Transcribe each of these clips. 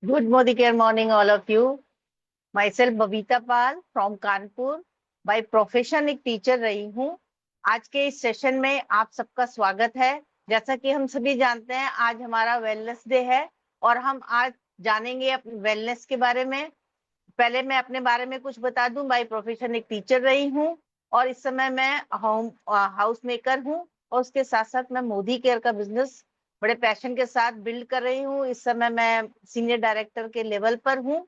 Good morning, all of you. Myself Babita Pal from Kanpur. By profession एक teacher रही हूँ. आज के इस सेशन में आप सबका स्वागत है. जैसा कि हम सभी जानते हैं, आज हमारा वेलनेस डे है और हम आज जानेंगे अपने वेलनेस के बारे में. पहले मैं अपने बारे में कुछ बता दूं. बाय प्रोफेशन एक टीचर रही हूँ और इस समय मैं हाउस मेकर हूँ और उसके साथ साथ मैं मोदी केयर का बिजनेस बड़े पैशन के साथ बिल्ड कर रही हूँ. इस समय मैं सीनियर डायरेक्टर के लेवल पर हूँ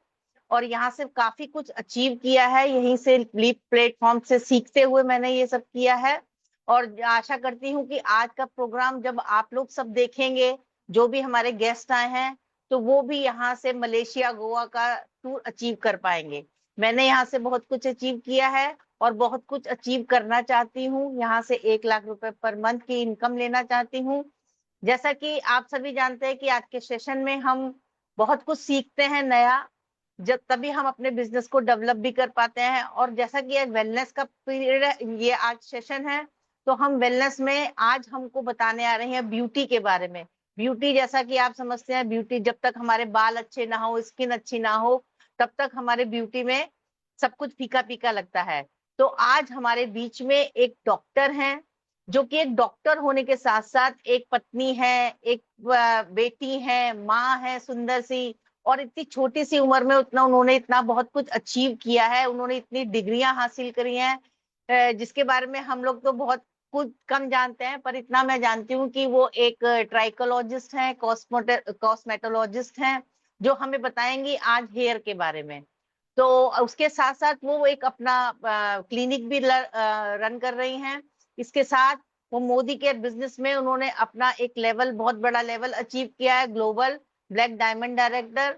और यहाँ से काफी कुछ अचीव किया है. यहीं से लीप प्लेटफॉर्म से सीखते हुए मैंने ये सब किया है और आशा करती हूँ कि आज का प्रोग्राम जब आप लोग सब देखेंगे, जो भी हमारे गेस्ट आए हैं, तो वो भी यहाँ से मलेशिया गोवा का टूर अचीव कर पाएंगे. मैंने यहाँ से बहुत कुछ अचीव किया है और बहुत कुछ अचीव करना चाहती हूँ. यहाँ से 1 लाख रुपए पर मंथ की इनकम लेना चाहती हूँ. जैसा कि आप सभी जानते हैं कि आज के सेशन में हम बहुत कुछ सीखते हैं नया, जब तभी हम अपने बिजनेस को डेवलप भी कर पाते हैं. और जैसा कि आज वेलनेस का पीरियड है, ये आज सेशन है, तो हम वेलनेस में आज हमको बताने आ रहे हैं ब्यूटी के बारे में. ब्यूटी, जैसा कि आप समझते हैं, ब्यूटी जब तक हमारे बाल अच्छे ना हो, स्किन अच्छी ना हो, तब तक हमारे ब्यूटी में सब कुछ फीका फीका लगता है. तो आज हमारे बीच में एक डॉक्टर हैं, जो कि एक डॉक्टर होने के साथ साथ एक पत्नी है, एक बेटी है, माँ है सुंदर सी, और इतनी छोटी सी उम्र में उतना उन्होंने इतना बहुत कुछ अचीव किया है. उन्होंने इतनी डिग्रियां हासिल करी हैं, जिसके बारे में हम लोग तो बहुत कुछ कम जानते हैं, पर इतना मैं जानती हूँ कि वो एक ट्राइकोलॉजिस्ट हैं, कॉस्मेटोलॉजिस्ट हैं, जो हमें बताएंगी आज हेयर के बारे में. तो उसके साथ साथ वो एक अपना क्लिनिक भी रन कर रही हैं. इसके साथ वो मोदी केयर बिजनेस में उन्होंने अपना एक लेवल, बहुत बड़ा लेवल अचीव किया है, ग्लोबल ब्लैक डायमंड डायरेक्टर.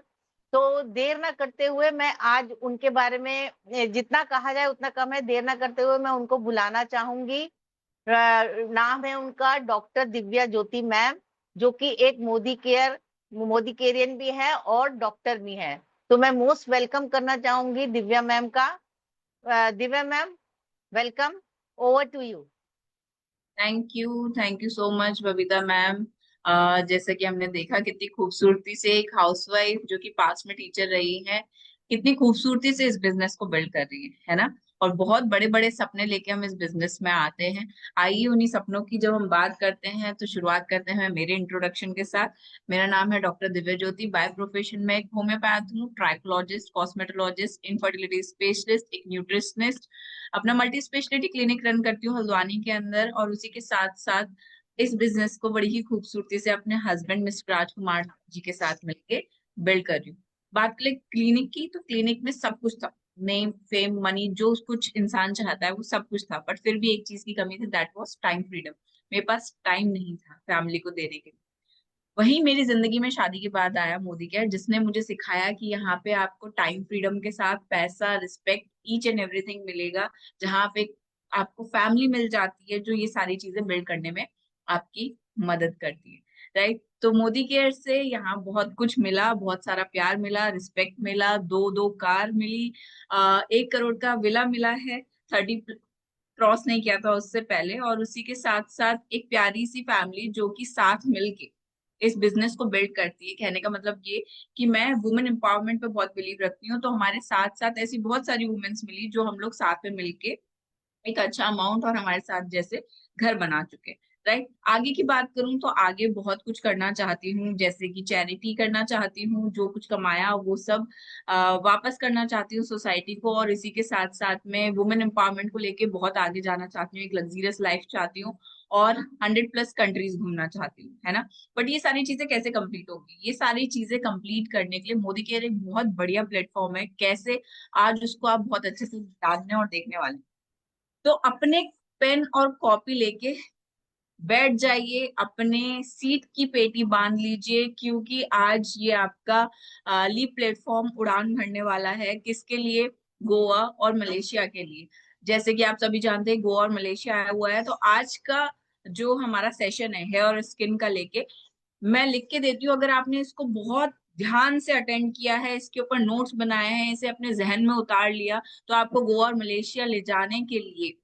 तो देर ना करते हुए मैं आज उनके बारे में जितना कहा जाए उतना कम है. देर ना करते हुए मैं उनको बुलाना चाहूंगी. नाम है उनका डॉक्टर दिव्या ज्योति मैम, जो कि एक मोदी केरियन भी है और डॉक्टर भी है. तो मैं मोस्ट वेलकम करना चाहूंगी दिव्या मैम का. Divya ma'am, welcome. Over to you. Thank you so much Babita ma'am. जैसे कि हमने देखा कितनी खूबसूरती से एक हाउसवाइफ जो कि पास में टीचर रही है, कितनी खूबसूरती से इस बिजनेस को बिल्ड कर रही है ना। और बहुत बड़े बड़े सपने लेके हम इस बिजनेस में आते हैं। आइए उन्हीं सपनों की जब हम बात करते हैं तो शुरुआत करते हैं मेरे इंट्रोडक्शन के साथ। मेरा नाम है doctor Divya Jyoti. By profession में एक होम्योपैथ हूँ, ट्राइकोलॉजिस्ट, कॉस्मेटोलॉजिस्ट, इनफर्टिलिटी स्पेशलिस्ट, एक न्यूट्रिशनिस्ट। अपना मल्टी स्पेशलिटी क्लिनिक रन करती हूँ हल्द्वानी के अंदर, और उसी के साथ साथ इस बिजनेस को बड़ी ही खूबसूरती से अपने हस्बैंड मिस्टर राजकुमार जी के साथ मिलके बिल्ड कर रही हूँ। बात करें क्लिनिक की, तो क्लिनिक में सब कुछ था। नेम, फेम, मनी, जो कुछ इंसान चाहता है वो सब कुछ था, बट फिर भी एक चीज की कमी थी, दैट वाज टाइम फ्रीडम। मेरे पास टाइम नहीं था फैमिली को देने के लिए। वही मेरी जिंदगी में शादी के बाद आया मोदी केयर, जिसने मुझे सिखाया कि यहाँ पे आपको टाइम फ्रीडम के साथ पैसा, रिस्पेक्ट, ईच एंड एवरीथिंग मिलेगा। जहाँ पे आपको फैमिली मिल जाती है जो ये सारी चीजें बिल्ड करने में आपकी मदद करती है। राइट। तो मोदी केयर से यहाँ बहुत कुछ मिला, बहुत सारा प्यार मिला, रिस्पेक्ट मिला, दो दो कार मिली, 1 करोड़ का विला मिला है। 30 क्रॉस नहीं किया था उससे पहले। और उसी के साथ साथ एक प्यारी सी फैमिली जो कि साथ मिलके इस बिजनेस को बिल्ड करती है। कहने का मतलब ये कि मैं वुमेन एम्पावरमेंट पे बहुत बिलीव रखती हूँ, तो हमारे साथ साथ ऐसी बहुत सारी वुमेन्स मिली जो हम लोग साथ में मिलके एक अच्छा अमाउंट और हमारे साथ जैसे घर बना चुके। राइट। आगे की बात करूं तो आगे बहुत कुछ करना चाहती हूँ, जैसे कि चैरिटी करना चाहती हूँ, जो कुछ कमाया वो सब वापस करना चाहती हूँ सोसाइटी को। और इसी के साथ साथ में वुमेन एम्पावरमेंट को लेके बहुत आगे जाना चाहती हूँ, एक लग्जरियस लाइफ चाहती हूँ और 100+ कंट्रीज घूमना चाहती हूँ, है ना। बट ये सारी चीजें कैसे कंप्लीट होगी? ये सारी चीजें कंप्लीट करने के लिए मोदी केयर एक बहुत बढ़िया प्लेटफॉर्म है। कैसे? आज उसको आप बहुत अच्छे से जानने और देखने वाले। तो अपने पेन और कॉपी लेके बैठ जाइए, अपने सीट की पेटी बांध लीजिए, क्योंकि आज ये आपका लीप प्लेटफॉर्म उड़ान भरने वाला है। किसके लिए? गोवा और मलेशिया के लिए। जैसे कि आप सभी जानते हैं गोवा और मलेशिया आया हुआ है। तो आज का जो हमारा सेशन है हेयर और स्किन का लेके, मैं लिख के देती हूँ, अगर आपने इसको बहुत ध्यान से अटेंड किया है, इसके ऊपर नोट्स बनाए हैं, इसे अपने जहन में उतार लिया, तो आपको गोवा और मलेशिया ले जाने के लिए,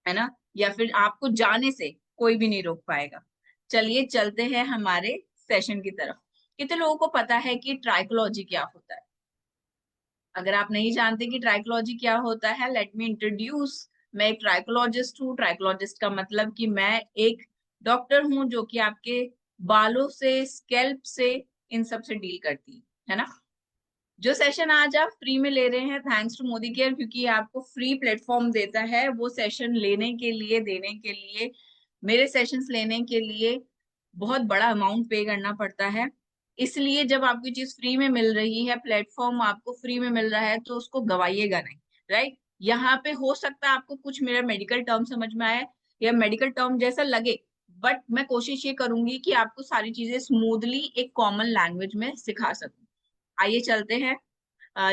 है ना, या फिर आपको जाने से कोई भी नहीं रोक पाएगा। चलिए चलते हैं हमारे सेशन की तरफ। कितने लोगों को पता है कि ट्राइकोलॉजी क्या होता है? अगर आप नहीं जानते कि ट्राइकोलॉजी क्या होता है, लेट मी इंट्रोड्यूस। मैं एक ट्राइकोलॉजिस्ट हूँ। ट्राइकोलॉजिस्ट का मतलब कि मैं एक डॉक्टर हूँ जो कि आपके बालों से, स्कैल्प से, इन सब से डील करती है ना। जो सेशन आज आप फ्री में ले रहे हैं, थैंक्स टू मोदी केयर, क्योंकि ये आपको फ्री प्लेटफॉर्म देता है। वो सेशन लेने के लिए, देने के लिए, मेरे सेशंस लेने के लिए बहुत बड़ा अमाउंट पे करना पड़ता है। इसलिए जब आपको चीज फ्री में मिल रही है, प्लेटफॉर्म आपको फ्री में मिल रहा है, तो उसको गवाइएगा नहीं। राइट। यहाँ पे हो सकता है आपको कुछ मेरा मेडिकल टर्म समझ में आए या मेडिकल टर्म जैसा लगे, बट मैं कोशिश ये करूंगी कि आपको सारी चीजें स्मूथली एक कॉमन लैंग्वेज में सिखा सकूं। आइए चलते हैं।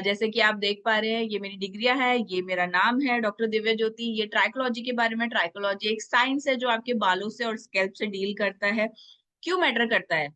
जैसे कि आप देख पा रहे हैं, ये मेरी डिग्रियां है, ये मेरा नाम है डॉक्टर दिव्या ज्योति। ये ट्राइकोलॉजी के बारे में, ट्राइकोलॉजी एक साइंस है जो आपके बालों से और स्कैल्प से डील करता है। क्यों मैटर करता है?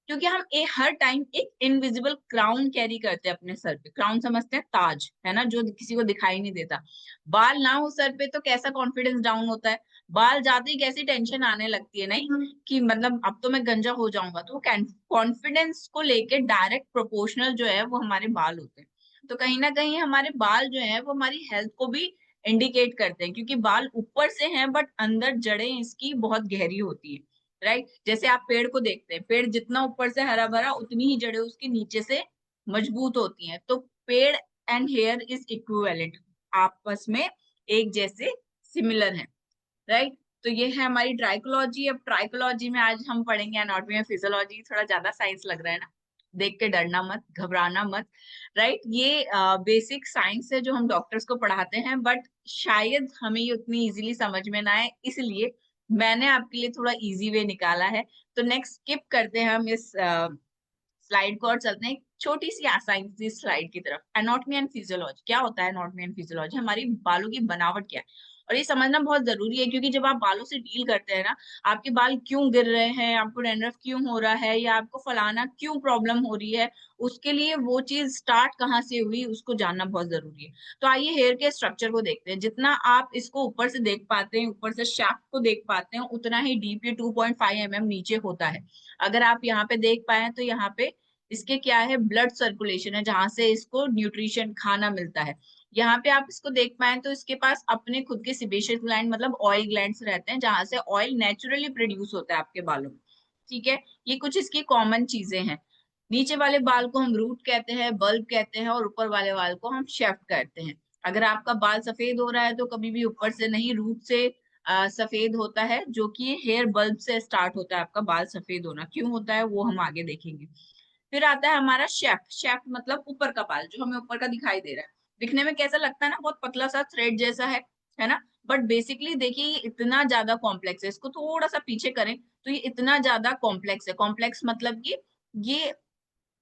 क्योंकि हम हर टाइम एक इनविजिबल क्राउन कैरी करते हैं अपने सर पे। क्राउन समझते हैं, ताज है ना, जो किसी को दिखाई नहीं देता। बाल ना हो सर पे तो कैसा कॉन्फिडेंस डाउन होता है। बाल जाते ही कैसी टेंशन आने लगती है, नहीं कि मतलब अब तो मैं गंजा हो जाऊंगा। तो वो कॉन्फिडेंस को लेके डायरेक्ट प्रोपोर्शनल जो है वो हमारे बाल होते हैं। तो कहीं ना कहीं हमारे बाल जो है वो हमारी हेल्थ को भी इंडिकेट करते हैं, क्योंकि बाल ऊपर से हैं बट अंदर जड़ें इसकी बहुत गहरी होती है। राइट। जैसे आप पेड़ को देखते हैं, पेड़ जितना ऊपर से हरा भरा, उतनी ही जड़ें उसके नीचे से मजबूत होती हैं। तो पेड़ एंड हेयर इज इक्विवेलेंट, आपस में एक जैसे सिमिलर है। राइट। तो ये है हमारी ट्राइकोलॉजी। अब ट्राइकोलॉजी में आज हम पढ़ेंगे एनाटॉमी और फिजियोलॉजी। थोड़ा ज्यादा साइंस लग रहा है ना? देख के डरना मत, घबराना मत। राइट। ये बेसिक साइंस है जो हम डॉक्टर्स को पढ़ाते हैं, बट शायद हमें ये उतनी इजीली समझ में ना आए, इसलिए मैंने आपके लिए थोड़ा इजी वे निकाला है। तो नेक्स्ट स्किप करते हैं हम इस स्लाइड को और चलते हैं एक छोटी सी आसान सी स्लाइड की तरफ। एनाटॉमी एंड फिजियोलॉजी क्या होता है? एनाटॉमी एंड फिजियोलॉजी हमारी बालों की बनावट क्या है, और ये समझना बहुत जरूरी है, क्योंकि जब आप बालों से डील करते हैं ना, आपके बाल क्यों गिर रहे हैं, आपको डैंड्रफ क्यों हो रहा है, या आपको फलाना क्यों प्रॉब्लम हो रही है, उसके लिए वो चीज स्टार्ट कहाँ से हुई उसको जानना बहुत जरूरी है। तो आइए हेयर के स्ट्रक्चर को देखते हैं। जितना आप इसको ऊपर से देख पाते हैं, ऊपर से शाफ्ट को देख पाते हैं, उतना ही डीप ये 2.5 mm नीचे होता है। अगर आप यहाँ पे देख पाए तो यहाँ पे इसके क्या है, ब्लड सर्कुलेशन है, जहां से इसको न्यूट्रिशन खाना मिलता है। यहाँ पे आप इसको देख पाए तो इसके पास अपने खुद के सिबेशियस ग्लैंड मतलब ऑयल ग्लैंड्स रहते हैं, जहां से ऑयल नेचुरली प्रोड्यूस होता है आपके बालों में। ठीक है। ये कुछ इसकी कॉमन चीजें हैं। नीचे वाले बाल को हम रूट कहते हैं, बल्ब कहते हैं, और ऊपर वाले बाल को हम शेफ्ट कहते हैं। अगर आपका बाल सफेद हो रहा है तो कभी भी ऊपर से नहीं, रूट से सफेद होता है, जो कि हेयर बल्ब से स्टार्ट होता है। आपका बाल सफेद होना क्यों होता है वो हम आगे देखेंगे। फिर आता है हमारा शेफ्ट। शेफ्ट मतलब ऊपर का बाल, जो हमें ऊपर का दिखाई दे रहा है। दिखने में कैसा लगता है ना, बहुत पतला सा थ्रेड जैसा है ना। बट बेसिकली देखिए ये इतना ज्यादा कॉम्प्लेक्स है। इसको थोड़ा सा पीछे करें तो ये इतना ज्यादा कॉम्प्लेक्स है। कॉम्प्लेक्स मतलब कि ये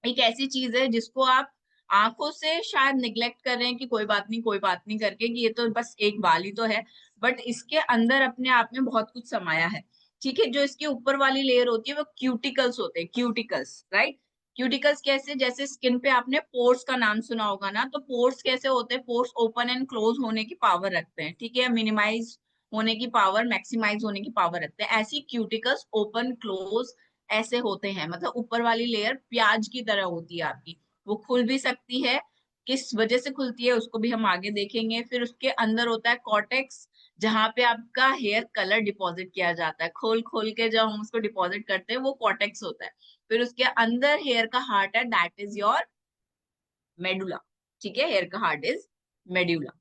एक ऐसी चीज है जिसको आप आंखों से शायद निग्लेक्ट कर रहे हैं कि कोई बात नहीं, कोई बात नहीं करके, कि ये तो बस एक बाल ही तो है। बट इसके अंदर अपने आप में बहुत कुछ समाया है। ठीक है। जो इसके ऊपर वाली लेयर होती है वो क्यूटिकल्स होते हैं, क्यूटिकल्स। राइट। क्यूटिकल्स कैसे? जैसे स्किन पे आपने पोर्स का नाम सुना होगा ना, तो पोर्स कैसे होते हैं? पोर्स ओपन एंड क्लोज होने की पावर रखते हैं, ठीक है, मिनिमाइज होने की पावर, मैक्सिमाइज होने की पावर रखते हैं। ऐसी क्यूटिकल्स ओपन क्लोज ऐसे होते हैं। मतलब ऊपर वाली लेयर प्याज की तरह होती है आपकी, वो खुल भी सकती है। किस वजह से खुलती है उसको भी हम आगे देखेंगे। फिर उसके अंदर होता है कॉर्टेक्स, जहां पे आपका हेयर कलर डिपॉजिट किया जाता है। खोल खोल के जब हम उसको डिपॉजिट करते हैं वो कॉर्टेक्स होता है। फिर उसके अंदर हेयर का हार्ट है, दैट इज योर मेडुला। ठीक है। हेयर का हार्ट इज मेड्यूला।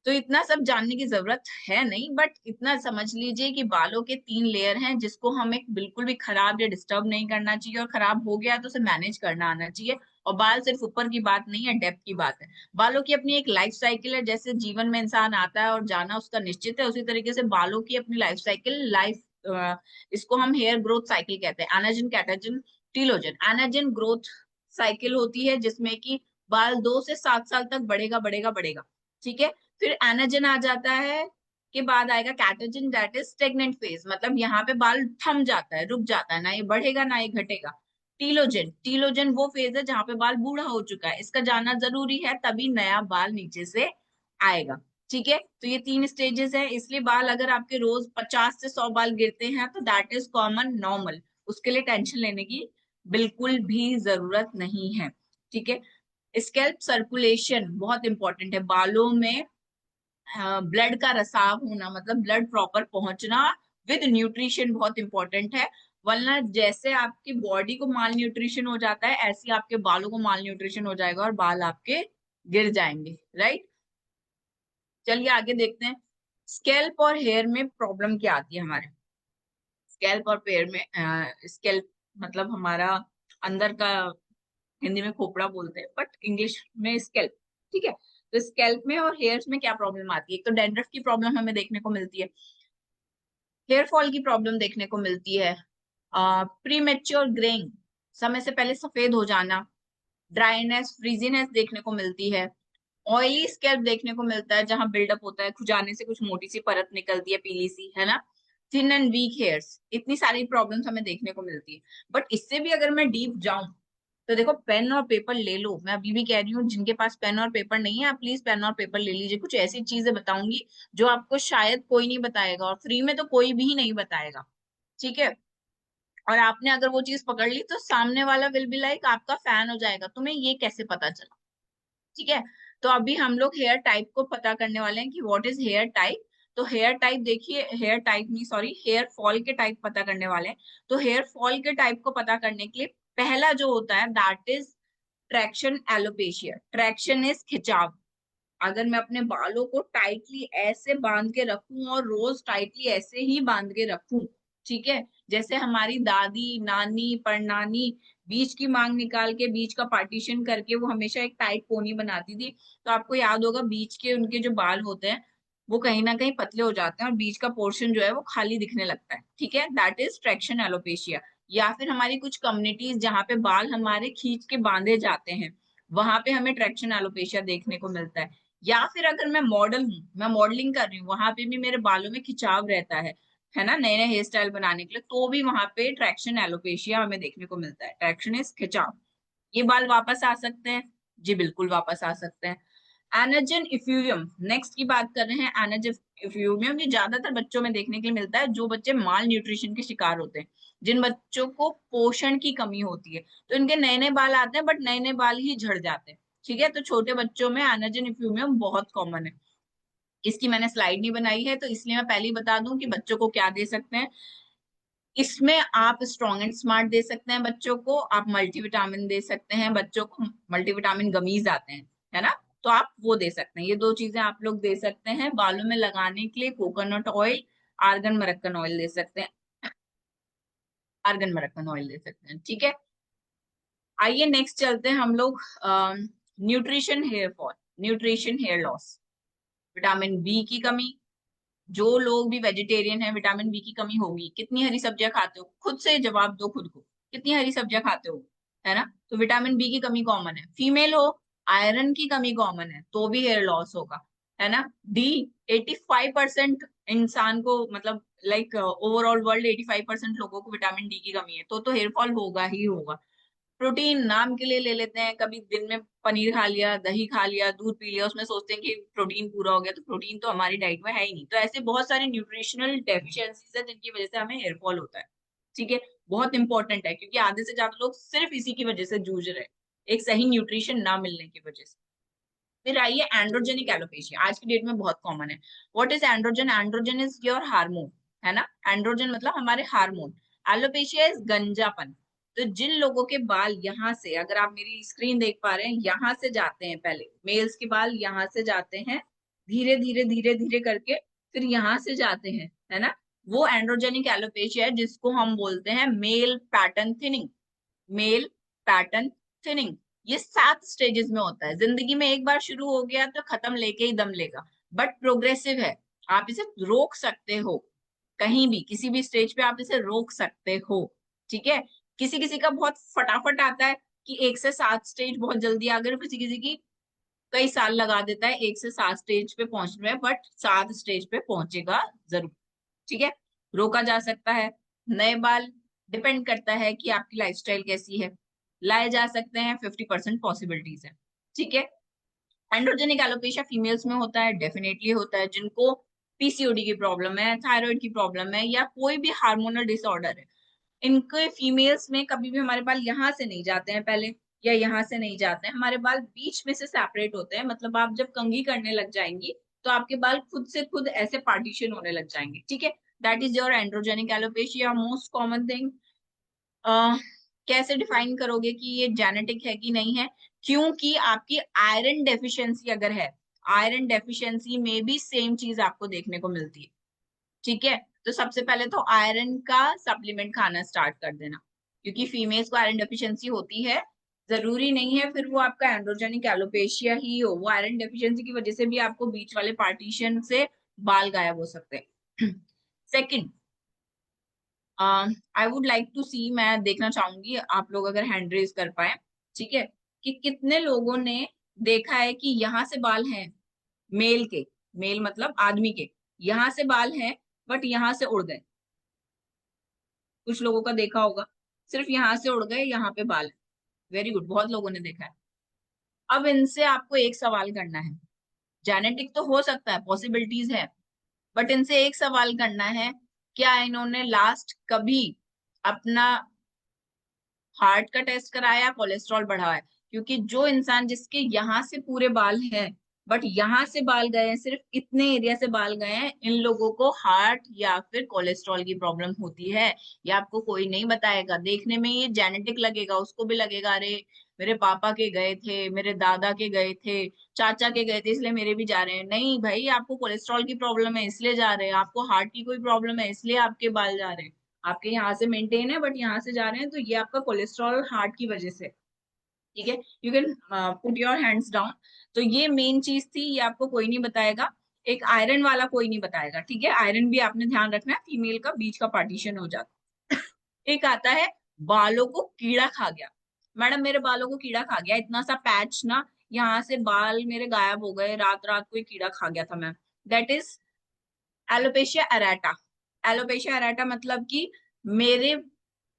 तो इतना सब जानने की जरूरत है नहीं, बट इतना समझ लीजिए कि बालों के 3 लेयर हैं, जिसको हमें बिल्कुल भी खराब या डिस्टर्ब नहीं करना चाहिए, और खराब हो गया तो उसे मैनेज करना आना चाहिए। और बाल सिर्फ ऊपर की बात नहीं है, डेप्थ की बात है। बालों की अपनी एक लाइफ साइकिल है। जैसे जीवन में इंसान आता है और जाना उसका निश्चित है, उसी तरीके से बालों की अपनी लाइफ साइकिल, इसको हम हेयर ग्रोथ साइकिल कहते हैं। Anagen, catagen, telogen. Anagen growth cycle होती है जिसमें कि बाल 2 से 7 साल तक बढ़ेगा बढ़ेगा बढ़ेगा। ठीक है। फिर एनाजन आ जाता है, के बाद आएगा कैटोजन, दैट इज स्टेगनेंट फेज, मतलब यहाँ पे बाल थम जाता है, रुक जाता है, ना ये बढ़ेगा ना ये घटेगा। टीलोजन, टीलोजन वो फेज है जहाँ पे बाल बूढ़ा हो चुका है, इसका जाना जरूरी है, तभी नया बाल नीचे से आएगा। ठीक है। तो ये 3 स्टेजेस है, इसलिए बाल अगर आपके रोज 50 से 100 बाल गिरते हैं तो दैट इज कॉमन, नॉर्मल, उसके लिए टेंशन लेने की बिल्कुल भी जरूरत नहीं है। ठीक है। स्कैल्प सर्कुलेशन बहुत इंपॉर्टेंट है। बालों में ब्लड का रसाव होना, मतलब ब्लड प्रॉपर पहुंचना विद न्यूट्रिशन बहुत इंपॉर्टेंट है। वरना जैसे आपकी बॉडी को माल न्यूट्रिशन हो जाता है, ऐसे ही आपके बालों को माल न्यूट्रिशन हो जाएगा और बाल आपके गिर जाएंगे। राइट। चलिए आगे देखते हैं। स्कैल्प और हेयर में प्रॉब्लम क्या आती है हमारे। स्कैल्प और हेयर में, स्कैल्प मतलब हमारा अंदर का, हिंदी में खोपड़ा बोलते हैं बट इंग्लिश में स्कैल्प। ठीक है। तो स्कैल्प में और हेयर्स में क्या प्रॉब्लम आती है। एक तो डैंड्रफ की प्रॉब्लम हमें देखने को मिलती है, हेयर फॉल की प्रॉब्लम देखने को मिलती है, प्री मेच्योर ग्रेइंग, समय से पहले सफेद हो जाना, ड्राइनेस फ्रीजीनेस देखने को मिलती है, ऑयली स्कैल्प देखने को मिलता है जहां बिल्डअप होता है, खुजाने से कुछ मोटी सी परत निकलती है पीली सी, है ना। थिन एंड वीक हेयर्स, इतनी सारी प्रॉब्लम्स हमें देखने को मिलती है। बट इससे भी अगर मैं डीप जाऊं तो देखो, पेन और पेपर ले लो। मैं अभी भी कह रही हूँ, जिनके पास पेन और पेपर नहीं है आप प्लीज पेन और पेपर ले लीजिए। कुछ ऐसी चीजें बताऊंगी जो आपको शायद कोई नहीं बताएगा, और फ्री में तो कोई भी नहीं बताएगा। ठीक है। और आपने अगर वो चीज पकड़ ली तो सामने वाला विल बी लाइक आपका फैन हो जाएगा, तुम्हें ये कैसे पता चला। ठीक है। तो अभी हम लोग हेयर टाइप को पता करने वाले हैं कि व्हाट इज हेयर टाइप। तो हेयर टाइप देखिए, हेयर टाइप नहीं सॉरी, हेयर फॉल के टाइप पता करने वाले हैं। तो हेयर फॉल के टाइप को पता करने के लिए पहला जो होता है that is traction alopecia. Traction is खिंचाव। अगर मैं अपने बालों को टाइटली ऐसे बांध के रखूं और रोज टाइटली ऐसे ही बांध के रखूं, ठीक है, जैसे हमारी दादी नानी परनानी बीच की मांग निकाल के बीच का पार्टीशन करके वो हमेशा एक टाइट पोनी बनाती थी। तो आपको याद होगा बीच के उनके जो बाल होते हैं वो कहीं ना कहीं पतले हो जाते हैं और बीच का पोर्शन जो है वो खाली दिखने लगता है। ठीक है, दैट इज ट्रैक्शन एलोपेशिया। या फिर हमारी कुछ कम्युनिटीज जहाँ पे बाल हमारे खींच के बांधे जाते हैं, वहां पे हमें ट्रैक्शन एलोपेशिया देखने को मिलता है। या फिर अगर मैं मॉडल हूँ, मैं मॉडलिंग कर रही हूँ, वहां पे भी मेरे बालों में खिंचाव रहता है ना, नए नए हेयर स्टाइल बनाने के लिए, तो भी वहां पे ट्रैक्शन एलोपेशिया हमें देखने को मिलता है। ट्रैक्शन इज खिंचाव। ये बाल वापस आ सकते हैं, जी बिल्कुल वापस आ सकते हैं। एनर्जन इफ्यूवियम, नेक्स्ट की बात कर रहे हैं। एनर्जन इफ्यूवियम ये ज्यादातर बच्चों में देखने के लिए मिलता है जो बच्चे माल न्यूट्रिशन के शिकार होते हैं, जिन बच्चों को पोषण की कमी होती है। तो इनके नए नए बाल आते हैं बट नए नए बाल ही झड़ जाते हैं। ठीक है, तो छोटे बच्चों में एनर्जन इफ्यूवियम बहुत कॉमन है। इसकी मैंने स्लाइड नहीं बनाई है तो इसलिए मैं पहले ही बता दूं कि बच्चों को क्या दे सकते हैं। इसमें आप स्ट्रॉन्ग एंड स्मार्ट दे सकते हैं बच्चों को, आप मल्टीविटामिन दे सकते हैं बच्चों को, मल्टीविटामिन गमीज आते हैं, है ना, तो आप वो दे सकते हैं। ये दो चीजें आप लोग दे सकते हैं बालों में लगाने के लिए। कोकोनट ऑयल, आर्गन मरक्कन ऑयल दे सकते हैं, आर्गन मरक्कन ऑयल दे सकते हैं। ठीक है। आइए नेक्स्ट चलते हैं हम लोग। Nutrition hair fall, nutrition hair loss, vitamin B की कमी। जो लोग भी वेजिटेरियन है, विटामिन बी की कमी होगी। कितनी हरी सब्जियां खाते हो, खुद से जवाब दो खुद को, कितनी हरी सब्जियां खाते हो, है ना। तो विटामिन बी की कमी कॉमन है। फीमेल हो, आयरन की कमी कॉमन है तो भी हेयर लॉस होगा, है ना। डी, 85% इंसान को, मतलब लाइक ओवरऑल वर्ल्ड 85% लोगों को विटामिन डी की कमी है, तो हेयर फॉल होगा ही होगा। प्रोटीन नाम के लिए ले लेते हैं, कभी दिन में पनीर खा लिया, दही खा लिया, दूध पी लिया, उसमें सोचते हैं कि प्रोटीन पूरा हो गया, तो प्रोटीन तो हमारी डाइट में है ही नहीं। तो ऐसे बहुत सारे न्यूट्रिशनल डेफिशिएंसीज है जिनकी वजह से हमें हेयर फॉल होता है। ठीक है, बहुत इंपॉर्टेंट है क्योंकि आधे से ज्यादा लोग सिर्फ इसी की वजह से जूझ रहे हैं, एक सही न्यूट्रिशन ना मिलने की वजह से। फिर आइए एंड्रोजेनिक एलोपेशिया, आज की डेट में बहुत कॉमन है। What is androgen. Androgen is your hormone, है ना। एंड्रोजन मतलब हमारे हार्मोन। Alopecia is गंजापन। तो जिन लोगों के बाल यहाँ से, अगर आप मेरी स्क्रीन देख पा रहे हैं, यहाँ से जाते हैं, पहले मेल्स के बाल यहाँ से जाते हैं, धीरे धीरे धीरे धीरे करके फिर यहाँ से जाते हैं, है ना, वो एंड्रोजेनिक एलोपेशिया है, जिसको हम बोलते हैं male pattern thinning. Male pattern thinning. ये 7 स्टेजेस में होता है। जिंदगी में एक बार शुरू हो गया तो खत्म लेके ही दम लेगा, बट प्रोग्रेसिव है। आप इसे रोक सकते हो, कहीं भी किसी भी स्टेज पे आप इसे रोक सकते हो। ठीक है। किसी किसी का बहुत फटाफट आता है कि 1 से 7 स्टेज बहुत जल्दी आ गए, किसी किसी की कई साल लगा देता है 1 से 7 स्टेज पे पहुंचने में, बट 7 स्टेज पे पहुंचेगा जरूर। ठीक है, रोका जा सकता है। नए बाल डिपेंड करता है कि आपकी लाइफस्टाइल कैसी है, लाए जा सकते हैं, 50% पॉसिबिलिटीज है। ठीक है। एंड्रोजेनिक एलोपेशिया फीमेल्स में होता है, डेफिनेटली होता है। जिनको पीसीओडी की प्रॉब्लम है, थायराइड की प्रॉब्लम है, या कोई भी हार्मोनल डिसऑर्डर है, इनके फीमेल्स में कभी भी हमारे बाल यहाँ से नहीं जाते हैं पहले, या यहाँ से नहीं जाते हैं, हमारे बाल बीच में से सेपरेट होते हैं। मतलब आप जब कंघी करने लग जाएंगी तो आपके बाल खुद से खुद ऐसे पार्टीशन होने लग जाएंगे, ठीक है। That is your androgenic alopecia, most common thing. कैसे डिफाइन करोगे कि ये जेनेटिक है कि नहीं है? क्योंकि आपकी आयरन डेफिशिएंसी अगर है, आयरन डेफिशिएंसी में भी सेम चीज आपको देखने को मिलती है, ठीक है। तो सबसे पहले तो आयरन का सप्लीमेंट खाना स्टार्ट कर देना, क्योंकि फीमेल्स को आयरन डेफिशिएंसी होती है। जरूरी नहीं है फिर वो आपका एंड्रोजेनिक एलोपेशिया ही हो, वो आयरन डेफिशिएंसी की वजह से भी आपको बीच वाले पार्टीशन से बाल गायब हो सकते हैं। Second, I would like to see, मैं देखना चाहूंगी आप लोग अगर हैंड रेज कर पाए, ठीक है, कि कितने लोगों ने देखा है कि यहाँ से बाल हैं, मेल के, मेल मतलब आदमी के, यहाँ से बाल हैं बट यहाँ से उड़ गए। कुछ लोगों का देखा होगा, सिर्फ यहाँ से उड़ गए, यहाँ पे बाल है। वेरी गुड, बहुत लोगों ने देखा है। अब इनसे आपको एक सवाल करना है, जेनेटिक तो हो सकता है, पॉसिबिलिटीज है, बट इनसे एक सवाल करना है, क्या इन्होंने लास्ट कभी अपना हार्ट का टेस्ट कराया, कोलेस्ट्रॉल बढ़ा है? क्योंकि जो इंसान जिसके यहाँ से पूरे बाल हैं बट यहाँ से बाल गए हैं, सिर्फ इतने एरिया से बाल गए हैं, इन लोगों को हार्ट या फिर कोलेस्ट्रॉल की प्रॉब्लम होती है। ये आपको कोई नहीं बताएगा, देखने में ये जेनेटिक लगेगा, उसको भी लगेगा अरे मेरे पापा के गए थे, मेरे दादा के गए थे, चाचा के गए थे, इसलिए मेरे भी जा रहे हैं। नहीं भाई, आपको कोलेस्ट्रॉल की प्रॉब्लम है इसलिए जा रहे हैं, आपको हार्ट की कोई प्रॉब्लम है इसलिए आपके बाल जा रहे हैं। आपके यहाँ से मेंटेन है बट यहाँ से जा रहे हैं, तो ये आपका कोलेस्ट्रॉल हार्ट की वजह से, ठीक है। You can put your hands down. तो ये मेन चीज थी, ये आपको कोई नहीं बताएगा। एक आयरन वाला कोई नहीं बताएगा, ठीक है। आयरन भी आपने ध्यान रखना है, फीमेल का बीच का पार्टीशन हो जाता है। एक आता है, बालों को कीड़ा खा गया। मैडम मेरे बालों को कीड़ा खा गया, इतना सा पैच ना, यहाँ से बाल मेरे गायब हो गए, रात रात को कीड़ा खा गया था ma'am. That is alopecia areata. Alopecia areata मतलब कि मेरे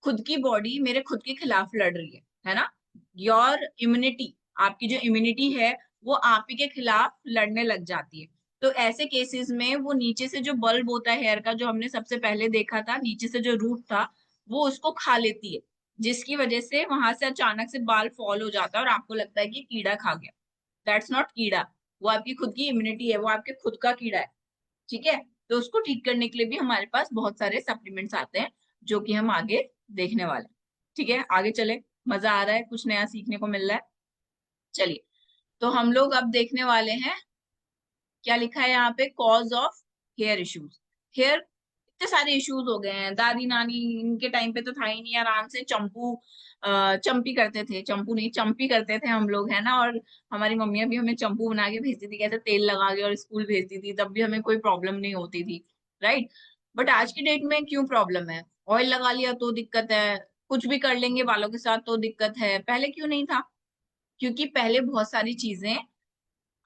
खुद की बॉडी मेरे खुद के खिलाफ लड़ रही है ना। योर इम्यूनिटी, आपकी जो इम्यूनिटी है वो आप ही के खिलाफ लड़ने लग जाती है। तो ऐसे केसेस में वो नीचे से जो बल्ब होता है हेयर का, जो हमने सबसे पहले देखा था, नीचे से जो रूट था, वो उसको खा लेती है, जिसकी वजह से वहां से अचानक से बाल फॉल हो जाता है और आपको लगता है कि कीड़ा खा गया। दैट्स नॉट कीड़ा, वो आपकी खुद की इम्यूनिटी है, वो आपके खुद का कीड़ा है, ठीक है। तो उसको ठीक करने के लिए भी हमारे पास बहुत सारे सप्लीमेंट्स आते हैं, जो कि हम आगे देखने वाले हैं। ठीक है, आगे चले, मजा आ रहा है, कुछ नया सीखने को मिल रहा है। चलिए, तो हम लोग अब देखने वाले हैं, क्या लिखा है यहाँ पे, cause of hair issues. Hair, इतने सारे इश्यूज हो गए हैं, दादी नानी इनके टाइम पे तो था ही नहीं, आराम से चंपू चंपी करते थे, चंपू नहीं चंपी करते थे हम लोग, है ना। और हमारी मम्मियां भी हमें चंपू बना के भेजती थी, कैसे तेल लगा के, और स्कूल भेजती थी, तब भी हमें कोई प्रॉब्लम नहीं होती थी, राइट। बट आज की डेट में क्यों प्रॉब्लम है? ऑयल लगा लिया तो दिक्कत है, कुछ भी कर लेंगे बालों के साथ तो दिक्कत है, पहले क्यों नहीं था? क्योंकि पहले बहुत सारी चीजें,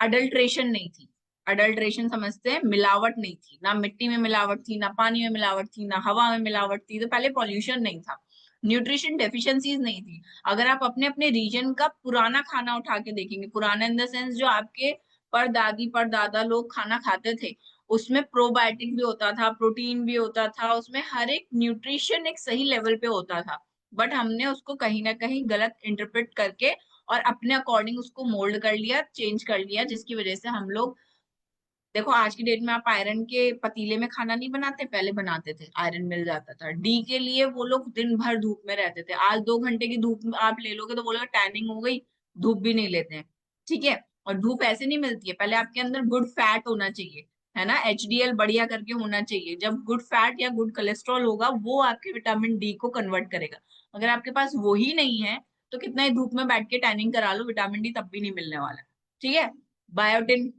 अडल्ट्रेशन नहीं थी। अडल्ट्रेशन समझते हैं, मिलावट नहीं थी, ना मिट्टी में मिलावट थी, ना पानी में मिलावट थी, ना हवा में मिलावट थी। तो पहले पॉल्यूशन नहीं था, न्यूट्रिशन डेफिशिएंसीज नहीं थी। अगर आप अपने अपने रीजन का पुराना खाना उठा के देखेंगे, पुराना इन द सेंस जो आपके परदादी परदादा लोग खाना खाते थे, उसमें प्रोबायोटिक भी होता था, प्रोटीन भी होता था, उसमें हर एक न्यूट्रिशन एक सही लेवल पे होता था। बट हमने उसको कहीं ना कहीं गलत इंटरप्रेट करके और अपने अकॉर्डिंग उसको मोल्ड कर लिया, चेंज कर लिया, जिसकी वजह से हम लोग, देखो आज की डेट में आप आयरन के पतीले में खाना नहीं बनाते, पहले बनाते थे, आयरन मिल जाता था। डी के लिए वो लोग दिन भर धूप में रहते थे, आज 2 घंटे की धूप आप ले लोगे तो बोलोगे टैनिंग हो गई, धूप भी नहीं लेते हैं, ठीक है। और धूप ऐसे नहीं मिलती है, पहले आपके अंदर गुड फैट होना चाहिए, है ना, एचडीएल बढ़िया करके होना चाहिए। जब गुड फैट या गुड कोलेस्ट्रॉल होगा, वो आपके विटामिन डी को कन्वर्ट करेगा। अगर आपके पास वो ही नहीं है, तो कितना ही धूप में बैठ के टैनिंग करा लो, विटामिन डी तब भी नहीं मिलने वाला, ठीक है। बायोटिन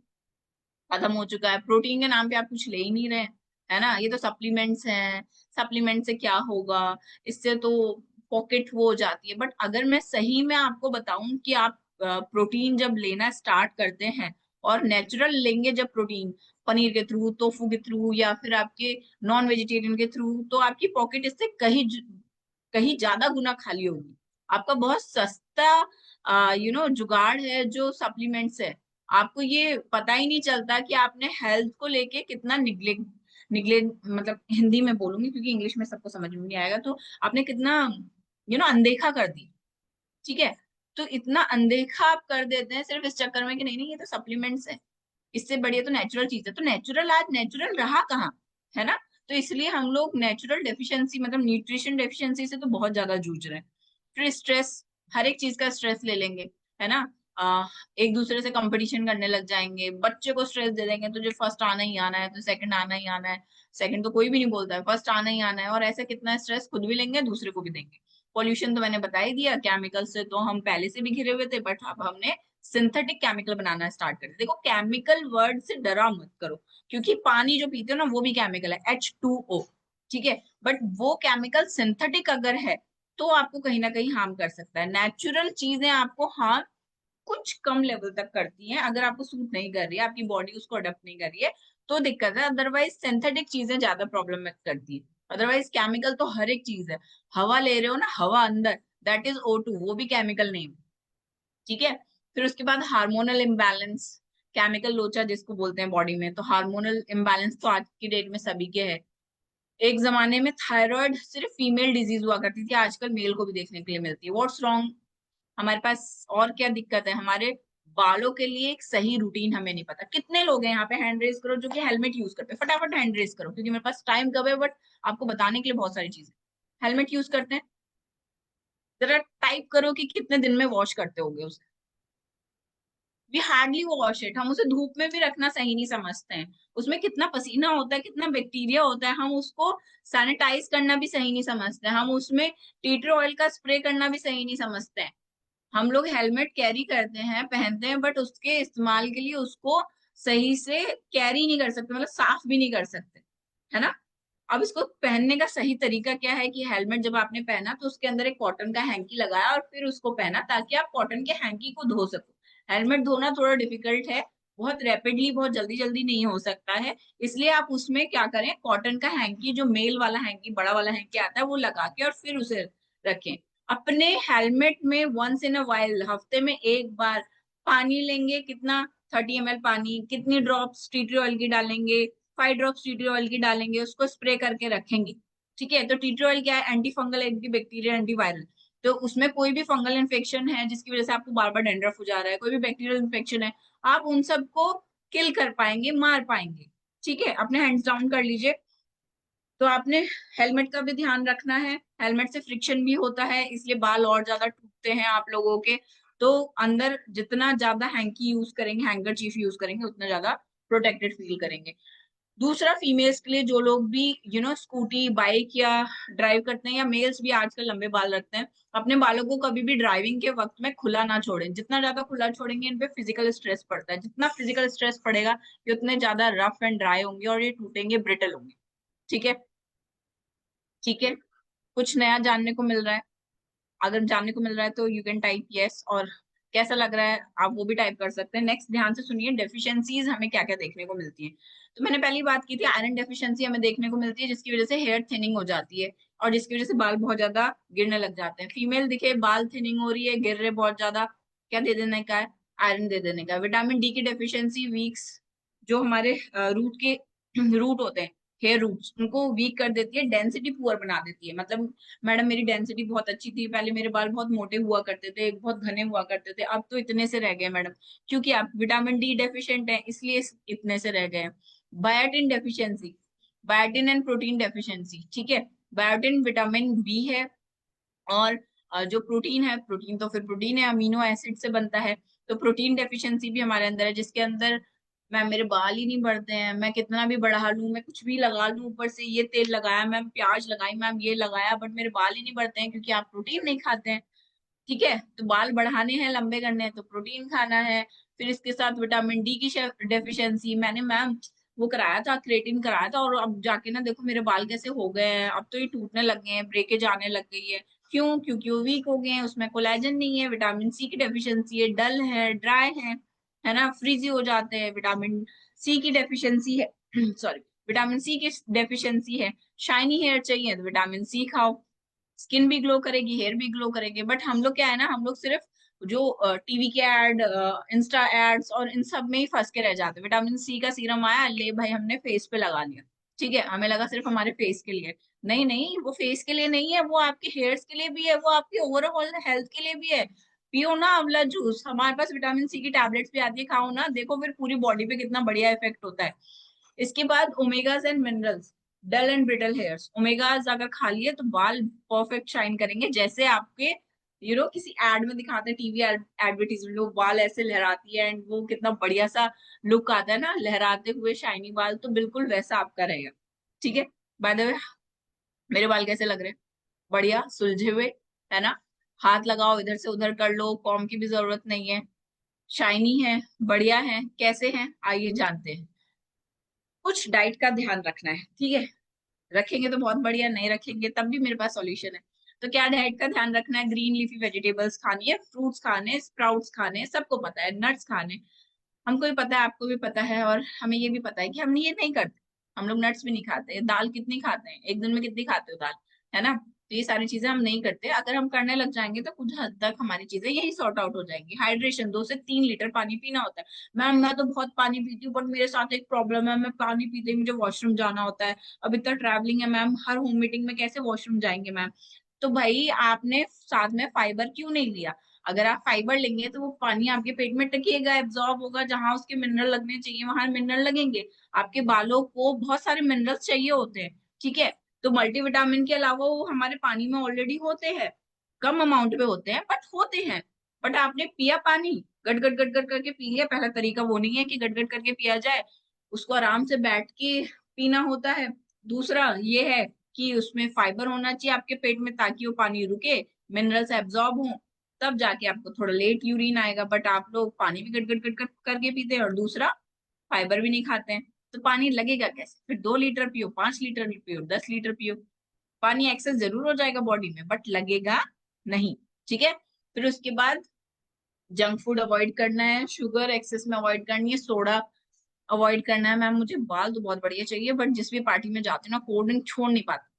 खत्म हो चुका है, प्रोटीन के नाम पे आप कुछ ले ही नहीं रहे, है ना। ये तो सप्लीमेंट्स हैं, सप्लीमेंट से क्या होगा, इससे तो पॉकेट वो हो जाती है। बट अगर मैं सही में आपको बताऊं कि आप प्रोटीन जब लेना स्टार्ट करते हैं, और नेचुरल लेंगे जब प्रोटीन, पनीर के थ्रू, टोफू के थ्रू, या फिर आपके नॉन वेजिटेरियन के थ्रू, तो आपकी पॉकेट इससे कहीं कहीं ज्यादा गुना खाली होगी। आपका बहुत सस्ता जुगाड़ है जो सप्लीमेंट्स है। आपको ये पता ही नहीं चलता कि आपने हेल्थ को लेके कितना निग्लेक्ट, निगले, मतलब हिंदी में बोलूंगी क्योंकि इंग्लिश में सबको समझ में नहीं आएगा, तो आपने कितना अनदेखा कर दी। ठीक है, तो इतना अनदेखा आप कर देते हैं सिर्फ इस चक्कर में कि नहीं नहीं ये तो सप्लीमेंट्स है, इससे बढ़िया तो नेचुरल चीज है। तो नेचुरल आज नेचुरल रहा कहाँ, है ना? तो इसलिए हम लोग नेचुरल डेफिशिएंसी मतलब न्यूट्रिशन डेफिशिएंसी से तो बहुत ज्यादा जूझ रहे हैं। फिर स्ट्रेस, हर एक चीज का स्ट्रेस ले लेंगे, है ना? एक दूसरे से कंपटीशन करने लग जाएंगे, बच्चे को स्ट्रेस दे देंगे, तुझे फर्स्ट आना ही आना है, तो सेकंड आना ही आना है। सेकंड तो कोई भी नहीं बोलता है, फर्स्ट आना ही आना है। और ऐसे कितना स्ट्रेस खुद भी लेंगे, दूसरे को भी देंगे। पॉल्यूशन तो मैंने बता ही दिया, केमिकल से तो हम पहले से भी घिरे हुए थे, बट अब हमने सिंथेटिक केमिकल बनाना स्टार्ट कर दिया। देखो, केमिकल वर्ड से डरा मत करो, क्योंकि पानी जो पीते हो ना वो भी केमिकल है, H2O। ठीक है, बट वो केमिकल सिंथेटिक अगर है तो आपको कहीं ना कहीं हार्म कर सकता है। नेचुरल चीजें आपको हार्म कुछ कम लेवल तक करती हैं, अगर आपको सूट नहीं कर रही है, आपकी बॉडी उसको अडॉप्ट नहीं कर रही है तो दिक्कत है। अदरवाइज सिंथेटिक चीजें ज्यादा प्रॉब्लम करती है। अदरवाइज केमिकल तो हर एक चीज है। हवा ले रहे हो ना, हवा अंदर, दैट इज O2, वो भी केमिकल नहीं। ठीक है, फिर उसके बाद हार्मोनल इम्बैलेंस, केमिकल लोचा जिसको बोलते हैं बॉडी में। तो हार्मोनल इम्बैलेंस तो आज की डेट में सभी के है। एक जमाने में थायराइड सिर्फ फीमेल डिजीज हुआ करती थी, आजकल मेल को भी देखने के लिए मिलती है। What's wrong? हमारे पास और क्या दिक्कत है? हमारे बालों के लिए एक सही रूटीन हमें नहीं पता। कितने लोग हैं यहाँ पे, हैंड रेज करो, जो कि हेलमेट यूज करते हैं? फटाफट हैंड रेज करो, क्योंकि मेरे पास टाइम कब है, बट आपको बताने के लिए बहुत सारी चीजें। हेलमेट यूज करते हैं? जरा टाइप करो कि कितने दिन में वॉश करते होगे उसे। We hardly wash it. हम उसे धूप में भी रखना सही नहीं समझते हैं। उसमें कितना पसीना होता है, कितना बैक्टीरिया होता है, हम उसको सैनिटाइज करना भी सही नहीं समझते हैं। हम उसमें टी ट्री ऑयल का स्प्रे करना भी सही नहीं समझते हैं। हम लोग हेलमेट कैरी करते हैं, पहनते हैं, बट उसके इस्तेमाल के लिए उसको सही से कैरी नहीं कर सकते, मतलब साफ भी नहीं कर सकते, है ना? अब इसको पहनने का सही तरीका क्या है कि हेलमेट जब आपने पहना तो उसके अंदर एक कॉटन का हैंकी लगाया और फिर उसको पहना, ताकि आप कॉटन के हैंकी को धो सको। हेलमेट धोना थोड़ा डिफिकल्ट है, बहुत रैपिडली, बहुत जल्दी जल्दी नहीं हो सकता है। इसलिए आप उसमें क्या करें, कॉटन का हैंकी, जो मेल वाला हैंकी, बड़ा वाला हैंकी आता है, वो लगा के और फिर उसे रखें। अपने हेलमेट में वंस इन अ वाइल, हफ्ते में एक बार पानी लेंगे। कितना? 30 ml पानी। कितनी ड्रॉप्स टी ट्री ऑयल की डालेंगे? 5 ड्रॉप्स टी ट्री ऑयल की डालेंगे, उसको स्प्रे करके रखेंगे। ठीक है, तो टी ट्री ऑयल क्या है? Anti fungal, anti bacterial, anti viral. तो उसमें कोई भी फंगल इन्फेक्शन है जिसकी वजह से आपको बार बार डेंड्रफ हो जा रहा है, कोई भी बैक्टीरियल इन्फेक्शन है, आप उन सबको किल कर पाएंगे, मार पाएंगे। ठीक है, अपने हैंड्स डाउन कर लीजिए। तो आपने हेलमेट का भी ध्यान रखना है। हेलमेट से फ्रिक्शन भी होता है, इसलिए बाल और ज्यादा टूटते हैं आप लोगों के। तो अंदर जितना ज्यादा हैंकी यूज करेंगे, हैंकर चीफ यूज करेंगे, उतना ज्यादा प्रोटेक्टेड फील करेंगे। दूसरा, फीमेल्स के लिए, जो लोग भी स्कूटी बाइक या ड्राइव करते हैं, या मेल्स भी आजकल लंबे बाल रखते हैं, अपने बालों को कभी भी ड्राइविंग के वक्त में खुला ना छोड़ें। जितना ज्यादा खुला छोड़ेंगे, इन पे फिजिकल स्ट्रेस पड़ता है। जितना फिजिकल स्ट्रेस पड़ेगा, ये उतने ज्यादा रफ एंड ड्राई होंगे और ये टूटेंगे, ब्रिटल होंगे। ठीक है? ठीक है, कुछ नया जानने को मिल रहा है? अगर जानने को मिल रहा है तो यू कैन टाइप यस, और कैसा लग रहा है आप वो भी टाइप कर सकते हैं। नेक्स्ट, ध्यान से सुनिए, डेफिशिएंसीज हमें क्या क्या देखने को मिलती है। तो मैंने पहली बात की थी, आयरन डेफिशिएंसी हमें देखने को मिलती है, जिसकी वजह से हेयर थिनिंग हो जाती है और जिसकी वजह से बाल बहुत ज्यादा गिरने लग जाते हैं। फीमेल दिखे बाल थिनिंग हो रही है, गिर रहे बहुत ज्यादा, क्या दे देने का है? आयरन दे देने का। विटामिन डी की डेफिशिएंसी वीक्स, जो हमारे रूट के रूट होते हैं, हेयर रूट्स, उनको वीक कर देती है, डेंसिटी पुअर बना देती है। मतलब मैडम मेरी डेंसिटी बहुत अच्छी थी, पहले मेरे बाल बहुत मोटे हुआ करते थे, बहुत घने हुआ करते थे, अब तो इतने से रह गए मैडम। क्योंकि आप विटामिन डी डेफिशिएंट हैं, इसलिए इतने से रह गए। Biotin deficiency, biotin and protein deficiency. ठीक है, बायोटिन विटामिन बी है, और जो प्रोटीन है, प्रोटीन तो फिर प्रोटीन है, अमीनो एसिड से बनता है। तो प्रोटीन डेफिशिएंसी भी हमारे अंदर है, जिसके अंदर मैम मेरे बाल ही नहीं बढ़ते हैं, मैं कितना भी बढ़ा लूं, मैं कुछ भी लगा लूं, ऊपर से ये तेल लगाया मैम, प्याज लगाई मैम, ये लगाया, बट मेरे बाल ही नहीं बढ़ते हैं, क्योंकि आप प्रोटीन नहीं खाते हैं। ठीक है, तो बाल बढ़ाने हैं, लंबे करने हैं, तो प्रोटीन खाना है। फिर इसके साथ विटामिन डी की डेफिशिएंसी, मैंने मैम वो कराया था, क्रेटिन कराया था, और अब जाके ना देखो मेरे बाल कैसे हो गए हैं, अब तो ये टूटने लग गए हैं, ब्रेकेज आने लग गई है। क्यों? क्योंकि वो वीक हो गए हैं, उसमें कोलेजन नहीं है। विटामिन सी की डेफिशिएंसी है, डल है, ड्राई है ना, फ्रीजी हो जाते हैं। विटामिन सी की डेफिशिएंसी है सॉरी, विटामिन सी की डेफिशिएंसी है, शाइनी हेयर चाहिए तो विटामिन सी खाओ, स्किन भी ग्लो करेगी, हेयर भी ग्लो करेंगे। बट हम लोग क्या है ना, हम लोग सिर्फ जो टीवी के एड, इंस्टा एड्स और इन सब में ही फंस के रह जाते हैं। विटामिन सी का सीरम आया, ले भाई हमने फेस पे लगा लिया। ठीक है, हमें लगा सिर्फ हमारे फेस के लिए। नहीं नहीं, वो फेस के लिए नहीं है, वो आपके हेयर्स के लिए भी है, वो आपके ओवरऑल हेल्थ के लिए भी है। पियो ना आंवला जूस, हमारे पास विटामिन सी की टैबलेट्स भी आती है, खाओ ना, देखो फिर पूरी बॉडी पे कितना बढ़िया इफेक्ट होता है। इसके बाद omegas and minerals, dull and brittle hairs. Omegas अगर खा लिए तो बाल परफेक्ट शाइन करेंगे, जैसे आपके किसी एड में दिखाते हैं, टीवी एडवर्टीजमेंट, लोग बाल ऐसे लहराती है एंड वो कितना बढ़िया सा लुक आता है ना, लहराते हुए शाइनी बाल, तो बिल्कुल वैसा आपका रहेगा। ठीक है। बाय द वे, मेरे बाल कैसे लग रहे हैं? बढ़िया सुलझे हुए, है ना? हाथ लगाओ, इधर से उधर कर लो, कॉम की भी जरूरत नहीं है, शाइनी है, बढ़िया है। कैसे हैं, आइए जानते हैं। कुछ डाइट का ध्यान रखना है, ठीक है? रखेंगे तो बहुत बढ़िया, नहीं रखेंगे तब भी मेरे पास सॉल्यूशन है। तो क्या डाइट का ध्यान रखना है? ग्रीन लीफी वेजिटेबल्स खानी है, फ्रूट्स खाने, स्प्राउट्स खाने, सबको पता है, नट्स खाने, हमको भी पता है, आपको भी पता है, और हमें ये भी पता है कि हम ये नहीं करते। हम लोग नट्स भी नहीं खाते, दाल कितनी खाते हैं, एक दिन में कितनी खाते हो दाल, है ना? तो ये सारी चीजें हम नहीं करते। अगर हम करने लग जाएंगे तो कुछ हद तक हमारी चीजें यही सॉर्ट आउट हो जाएंगी। हाइड्रेशन, 2 से 3 लीटर पानी पीना होता है। मैम मैं तो बहुत पानी पीती हूँ, बट मेरे साथ एक प्रॉब्लम है, मैं पानी पीते ही मुझे वॉशरूम जाना होता है। अब इतना ट्रैवलिंग है मैम, हर होम मीटिंग में कैसे वॉशरूम जाएंगे मैम? तो भाई आपने साथ में फाइबर क्यों नहीं लिया? अगर आप फाइबर लेंगे तो वो पानी आपके पेट में टकेगा, एब्जॉर्ब होगा, जहां उसके मिनरल लगने चाहिए वहां मिनरल लगेंगे। आपके बालों को बहुत सारे मिनरल्स चाहिए होते हैं, ठीक है? तो मल्टीविटामिन के अलावा वो हमारे पानी में ऑलरेडी होते हैं, कम अमाउंट में होते हैं बट होते हैं। बट आपने पिया पानी, गट गट गट गट करके पी लिया। पहला तरीका वो नहीं है कि गट गट करके पिया जाए, उसको आराम से बैठ के पीना होता है। दूसरा ये है कि उसमें फाइबर होना चाहिए आपके पेट में, ताकि वो पानी रुके, मिनरल्स एब्जॉर्ब हो, तब जाके आपको थोड़ा लेट यूरिन आएगा। बट आप लोग पानी भी गट गट गट गट करके पीते हैं, और दूसरा फाइबर भी नहीं खाते हैं। तो पानी लगेगा कैसे? फिर 2 लीटर पियो, 5 लीटर पियो, 10 लीटर पियो, पानी एक्सेस जरूर हो जाएगा बॉडी में बट लगेगा नहीं। ठीक है। फिर उसके बाद जंक फूड अवॉइड करना है, शुगर एक्सेस में अवॉइड करनी है, सोडा अवॉइड करना है। मैम मुझे बाल तो बहुत बढ़िया चाहिए, बट जिस भी पार्टी में जाते हैं ना, कोल्ड ड्रिंक छोड़ नहीं पाते।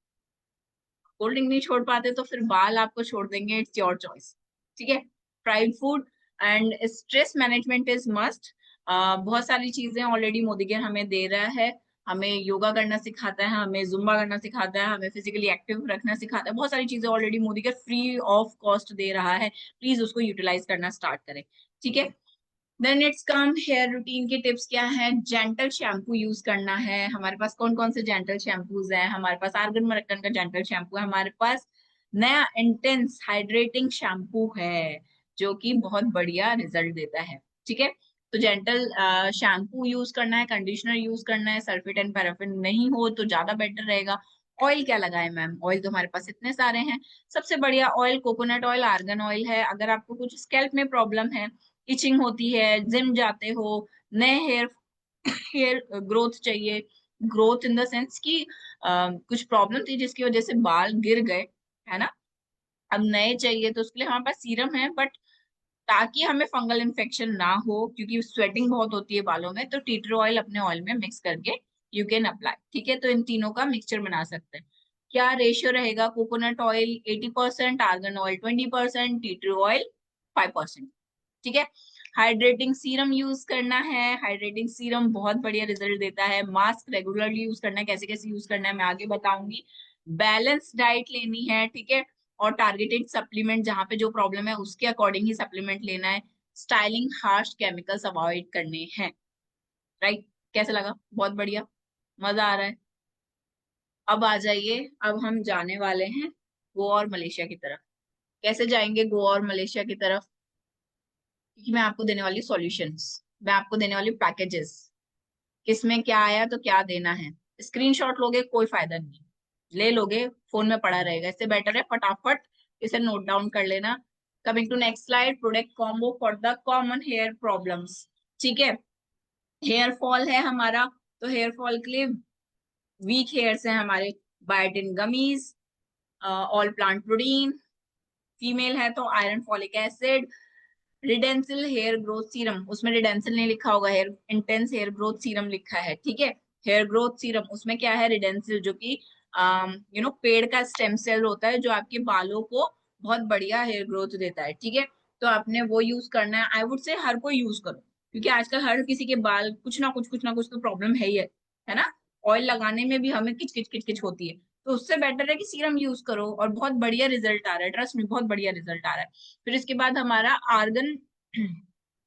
कोल्ड ड्रिंक नहीं छोड़ पाते तो फिर बाल आपको छोड़ देंगे, इट्स योर चॉइस। ठीक है। Fried food and stress management is must. बहुत सारी चीजें ऑलरेडी मोदी केयर हमें दे रहा है। हमें योगा करना सिखाता है, हमें जुम्बा करना सिखाता है, हमें फिजिकली एक्टिव रखना सिखाता है। बहुत सारी चीजें already Modi care free of cost दे रहा है, प्लीज उसको यूटिलाइज करना स्टार्ट करें। ठीक है। Then it's come hair routine के टिप्स क्या है? जेंटल शैम्पू यूज करना है। हमारे पास कौन कौन से जेंटल शैम्पूज हैं? हमारे पास आर्गन मरक्कन का जेंटल शैम्पू है, हमारे पास नया इंटेंस हाइड्रेटिंग शैम्पू है जो कि बहुत बढ़िया रिजल्ट देता है। ठीक है। तो जेंटल शैम्पू यूज करना है, कंडीशनर यूज करना है, सल्फेट एंड पैराफिन नहीं हो तो ज्यादा बेटर रहेगा। ऑयल क्या लगाए मैम? ऑयल तो हमारे पास इतने सारे हैं। सबसे बढ़िया oil coconut oil, argan oil है। अगर आपको कुछ स्कैल्प में प्रॉब्लम है, इचिंग होती है, जिम जाते हो, नए हेयर हेयर ग्रोथ चाहिए, ग्रोथ इन द सेंस कि कुछ प्रॉब्लम थी जिसकी वजह से बाल गिर गए, है ना, अब नए चाहिए, तो उसके लिए हमारे पास सीरम है। बट ताकि हमें फंगल इन्फेक्शन ना हो, क्योंकि स्वेटिंग बहुत होती है बालों में, तो टी ट्री ऑयल अपने ऑयल में मिक्स करके यू कैन अप्लाई। ठीक है। तो इन तीनों का मिक्सचर बना सकते हैं। क्या रेशियो रहेगा? Coconut oil 80%, argan oil 20%, tea tree oil 5%। ठीक है। हाइड्रेटिंग सीरम यूज करना है, हाइड्रेटिंग सीरम बहुत बढ़िया रिजल्ट देता है। मास्क रेगुलरली यूज करना है, कैसे कैसे यूज करना है मैं आगे बताऊंगी। बैलेंस डाइट लेनी है, ठीक है, और टारगेटेड सप्लीमेंट, जहां पे जो प्रॉब्लम है उसके अकॉर्डिंग ही सप्लीमेंट लेना है। स्टाइलिंग हार्श केमिकल्स अवॉइड करने हैं। राइट। कैसे लगा? बहुत बढ़िया, मजा आ रहा है। अब आ जाइए, अब हम जाने वाले हैं गोवा और मलेशिया की तरफ। कैसे जाएंगे गोवा और मलेशिया की तरफ? क्योंकि मैं आपको देने वाली सॉल्यूशंस, मैं आपको देने वाली पैकेजेस, किसमें क्या आया तो क्या देना है। स्क्रीनशॉट लोगे कोई फायदा नहीं, ले लोगे फोन में पड़ा रहेगा, इससे बेटर है फटाफट इसे नोट डाउन कर लेना। Coming to next slide, product combo for the common hair problems. ठीक है। हेयर फॉल है हमारा, तो हेयर फॉल के लिए वीक हेयर्स है हमारे, biotin gummies, all plant protein. Female है तो iron folic acid, Redensyl hair growth serum, उसमें रिडेंसिल नहीं लिखा होगा, hair intense hair growth serum लिखा है। ठीक है। हेयर ग्रोथ सीरम, उसमें क्या है? रिडेंसिल, जो कि पेड़ का स्टेम सेल होता है जो आपके बालों को बहुत बढ़िया हेयर ग्रोथ देता है। ठीक है। तो आपने वो यूज करना है। आई वुड से हर कोई यूज करो, क्योंकि आजकल हर किसी के बाल कुछ ना कुछ तो प्रॉब्लम है ही है ना? ऑयल लगाने में भी हमें किच किच किच किच होती है। तो उससे बेटर है कि सीरम यूज करो, और बहुत बढ़िया रिजल्ट आ रहा है, ट्रस्ट में बहुत बढ़िया रिजल्ट आ रहा है। फिर इसके बाद हमारा आर्गन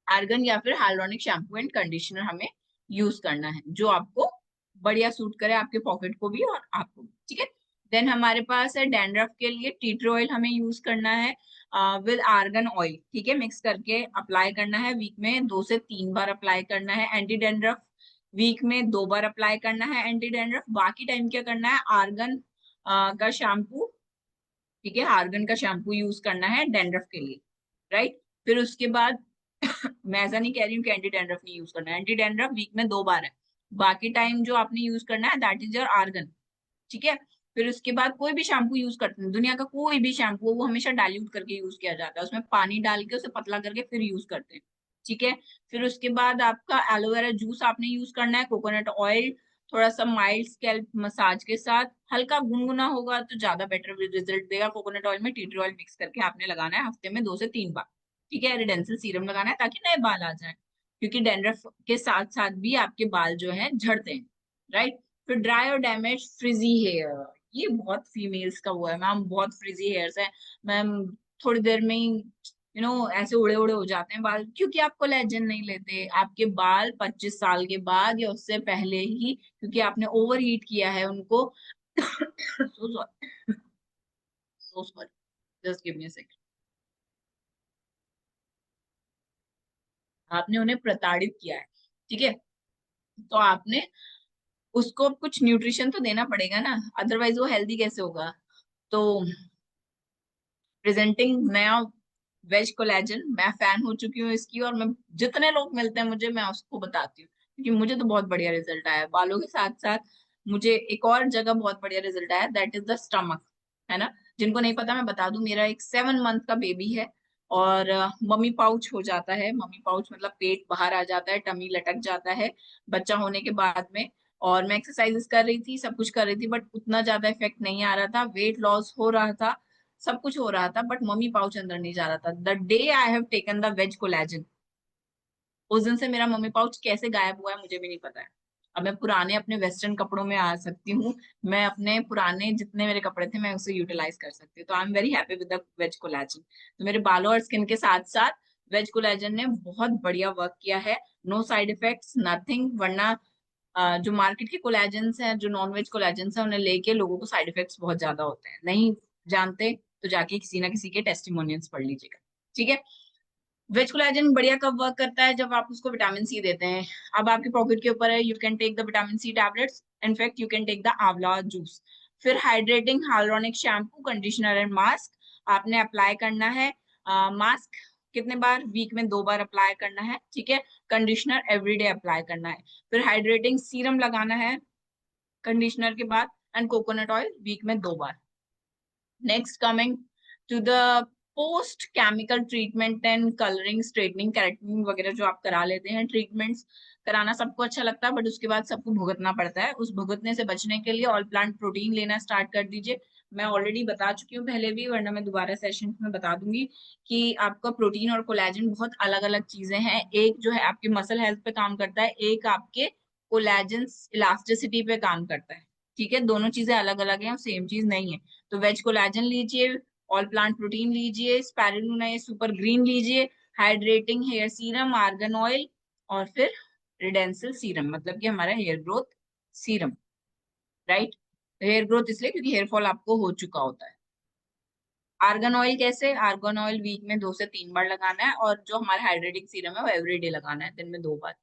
आर्गन या फिर हाइलोनिक शैम्पू एंड कंडीशनर हमें यूज करना है, जो आपको बढ़िया सूट करे, आपके पॉकेट को भी और आपको भी, ठीक है। देन हमारे पास है डैंड्रफ के लिए टी ट्री ऑयल हमें यूज करना है विद आर्गन ऑयल, ठीक है, मिक्स करके अप्लाई करना है। वीक में 2 से 3 बार अप्लाई करना है। एंटी डैंड्रफ वीक में 2 बार अप्लाई करना है एंटी डैंड्रफ। बाकी टाइम क्या करना है, आर्गन का शैम्पू, ठीक है, आर्गन का शैम्पू यूज करना है डैंड्रफ के लिए, राइट। फिर उसके बाद मैं ऐसा नहीं कह रही हूँ कि एंटी डैंड्रफ नहीं यूज करना है, एंटी डैंड्रफ वीक में 2 बार है। बाकी टाइम जो आपने यूज करना है दैट इज योर आर्गन, ठीक है। फिर उसके बाद कोई भी शैम्पू यूज करते हैं, दुनिया का कोई भी शैम्पू, वो हमेशा डाइल्यूट करके यूज किया जाता है, उसमें पानी डाल के उसे पतला करके फिर यूज करते हैं, ठीक है। फिर उसके बाद आपका एलोवेरा जूस आपने यूज करना है, कोकोनट ऑयल, थोड़ा सा माइल्ड स्कैल्प मसाज के साथ, हल्का गुनगुना होगा तो ज्यादा बेटर रिजल्ट देगा। कोकोनट ऑयल में टी ट्री ऑयल मिक्स करके आपने लगाना है हफ्ते में 2 से 3 बार, ठीक है। रिडेंसिल सीरम लगाना है ताकि नए बाल आ जाए, क्योंकि डैंड्रफ के साथ साथ भी आपके बाल जो है झड़ते हैं, राइट। फिर ड्राई और डैमेज फ्रिजी हेयर, ये बहुत फीमेल्स का हुआ है मैम, बहुत फ्रिजी हेयर्स है मैम, थोड़ी देर में ही ऐसे उड़े उड़े हो जाते हैं बाल, क्योंकि आप कोलेजन नहीं लेते। आपके बाल 25 साल के बाद या उससे पहले ही, क्योंकि आपने ओवर हीट किया है उनको so sorry, so sorry, just give me a second. आपने उन्हें प्रताड़ित किया है, ठीक है, तो आपने उसको कुछ न्यूट्रिशन तो देना पड़ेगा ना, अदरवाइज वो हेल्दी कैसे होगा। तो प्रेजेंटिंग नया वेज कोलेजन, मैं फैन हो चुकी हूँ इसकी, और मैं जितने लोग मिलते हैं मुझे, मैं उसको बताती हूँ, क्योंकि मुझे तो बहुत बढ़िया रिजल्ट आया है बालों के साथ साथ। मुझे एक और जगह बहुत बढ़िया रिजल्ट आया, दैट इज द स्टमक, है ना। जिनको नहीं पता मैं बता दूं, मेरा एक 7 मंथ का बेबी है, और मम्मी पाउच हो जाता है। मम्मी पाउच मतलब पेट बाहर आ जाता है, टमी लटक जाता है बच्चा होने के बाद में। और मैं एक्सरसाइजेस कर रही थी, सब कुछ कर रही थी, बट उतना ज्यादा इफेक्ट नहीं आ रहा था, वेट लॉस हो रहा था, सब कुछ हो रहा था, बट मम्मी पाउच अंदर नहीं जा रहा था। The day I have taken the ways collagen, उस दिन से मेरा मम्मी पाउच कैसे गायब हुआ है मुझे भी नहीं पता है। अब मैं पुराने अपने वेस्टर्न कपड़ों में आ सकती हूँ, मैं अपने पुराने जितने मेरे कपड़े थे मैं उसे यूटिलाइज कर सकती हूँ। तो I am very happy with the ways collagen. तो मेरे बालों और स्किन के साथ साथ वेज कोलेजन ने बहुत बढ़िया वर्क किया है। नो साइड इफेक्ट्स, नथिंग, वरना जो मार्केट के कोलेजन्स हैं, जो नॉन वेज कोलेजन्स हैं, उन्हें लेके लोगों को साइड इफेक्ट्स बहुत ज्यादा होते हैं, नहीं जानते तो जाके किसी ना किसी के टेस्टिमोनियल्स पढ़ लीजिएगा, ठीक है। वेज कोलेजन बढ़िया कब वर्क करता है, जब आप उसको विटामिन सी देते हैं। अब आपके पॉकेट के ऊपर है, you can take the vitamin C tablets, in fact you can take the amla juice. फिर hydrating hyaluronic shampoo, conditioner and mask आपने अप्लाई करना है। मास्क कितने बार, वीक में 2 बार अप्लाई करना है, ठीक है। कंडीशनर एवरीडे अप्लाई करना है। फिर हाइड्रेटिंग सीरम लगाना है कंडीशनर के बाद, एंड कोकोनट ऑयल वीक में 2 बार। Next coming to the post chemical treatment and colouring, straightening, keratin वगैरह जो आप करा लेते हैं, ट्रीटमेंट्स कराना सबको अच्छा लगता है, बट उसके बाद सबको भुगतना पड़ता है। उस भुगतने से बचने के लिए ऑल प्लांट प्रोटीन लेना स्टार्ट कर दीजिए। मैं ऑलरेडी बता चुकी हूँ पहले भी, वरना मैं दोबारा सेशन में बता दूंगी कि आपका प्रोटीन और कोलेजन बहुत अलग अलग चीजें हैं। एक जो है आपके मसल हेल्थ पे काम करता है, एक आपके कोलेजन इलास्टिसिटी पे काम करता है, ठीक है। दोनों चीजें अलग अलग हैं, सेम चीज नहीं है। तो वेज कोलेजन लीजिए, ऑल प्लांट प्रोटीन लीजिए, स्पारुलिना सुपर ग्रीन लीजिए, hydrating hair serum, argan oil, और फिर रिडेंसिल सीरम, मतलब कि हमारा hair growth serum, right. Hair growth इसलिए क्योंकि हेयर फॉल आपको हो चुका होता है। आर्गन ऑयल कैसे, आर्गन ऑयल वीक में 2 से 3 बार लगाना है, और जो हमारा हाइड्रेटिंग सीरम है वो एवरीडे लगाना है, दिन में 2 बार।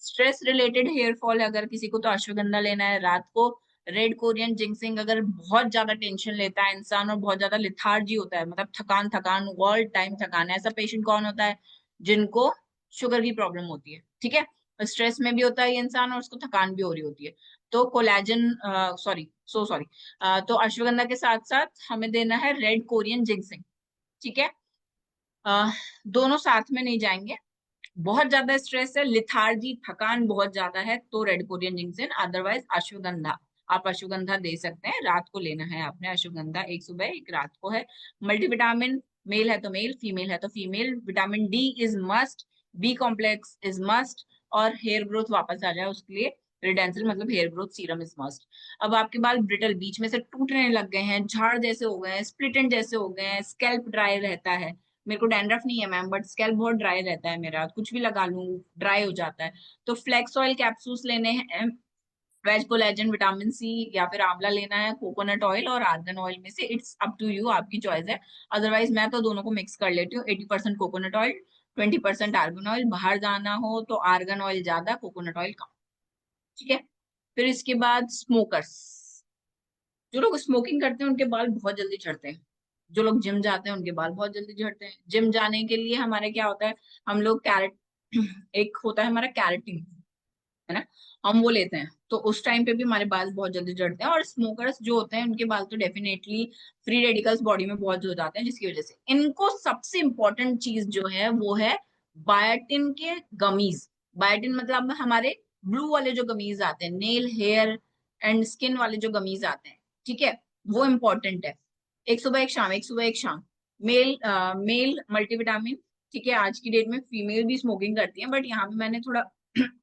स्ट्रेस रिलेटेड हेयर फॉल है अगर किसी को, तो अश्वगंधा लेना है रात को। रेड कोरियन जिंक्सिंग, अगर बहुत ज्यादा टेंशन लेता है इंसान और बहुत ज्यादा लिथार्जी होता है, मतलब थकान थकान ऑल टाइम थकान है, ऐसा पेशेंट कौन होता है, जिनको शुगर की प्रॉब्लम होती है, ठीक है। स्ट्रेस में भी होता है ये इंसान और उसको थकान भी हो रही होती है। तो कोलेजन, सॉरी, तो अश्वगंधा के साथ साथ हमें देना है रेड कोरियन जिंक्सिंग, ठीक है। अ, दोनों साथ में नहीं जाएंगे। बहुत ज्यादा स्ट्रेस है, लिथार्जी, थकान बहुत ज्यादा है, तो रेड कोरियन जिंक्शन, अदरवाइज अश्वगंधा। आप अश्वगंधा दे सकते हैं, रात को लेना है आपने अश्वगंधा, एक सुबह एक रात को है। मल्टीविटामिन, मेल है तो मेल, फीमेल है तो female. Vitamin D is must, B complex is must, और हेयर ग्रोथ वापस आ जाए उसके लिए रिडेंसिल मतलब hair growth serum is must. अब आपके बाल ब्रिटल बीच में से टूटने लग गए हैं, झाड़ जैसे हो गए हैं, स्प्लिट एंड जैसे हो गए हैं, स्कैल्प ड्राई रहता है। मेरे को डैंड्रफ नहीं है मैम, बट स्कैल्प बहुत ड्राई रहता है मेरा, कुछ भी लगा लूं ड्राई हो जाता है। तो फ्लेक्स ऑयल कैप्सूल्स लेने हैं, वेज कोलेजन, विटामिन सी, या फिर आंवला लेना है, कोकोनट ऑयल और आर्गन ऑयल में से, इट्स अप टू यू, आपकी चॉइस है। अदरवाइज मैं तो दोनों को मिक्स कर लेती हूँ, 80% कोकोनट ऑयल, 20% आर्गन ऑयल। बाहर जाना हो तो आर्गन ऑयल ज्यादा, कोकोनट ऑयल कम। ठीक है। फिर इसके बाद स्मोकर्स, जो लोग स्मोकिंग करते हैं उनके बाल बहुत जल्दी झड़ते हैं। जो लोग जिम जाते हैं उनके बाल बहुत जल्दी झड़ते हैं। जिम जाने के लिए हमारे क्या होता है, हम लोग कैरेट एक होता है हमारा कैरेटिन, है ना, हम वो लेते हैं, तो उस टाइम पे भी हमारे बाल बहुत जल्दी झड़ते हैं। और स्मोकर्स जो होते हैं उनके बाल तो डेफिनेटली फ्री रेडिकल्स बॉडी में बहुत हो जाते हैं, जिसकी वजह से इनको सबसे इंपॉर्टेंट चीज जो है वो है बायोटिन के गमीज। बायोटिन मतलब हमारे ब्लू वाले जो गमीज आते हैं, नेल हेयर एंड स्किन वाले जो गमीज आते हैं, ठीक है, वो इम्पोर्टेंट है। एक सुबह एक शाम, एक सुबह एक शाम। मेल मेल मल्टीविटामिन, ठीक है, आज की डेट में फीमेल भी स्मोकिंग करती है, बट यहाँ पे मैंने थोड़ा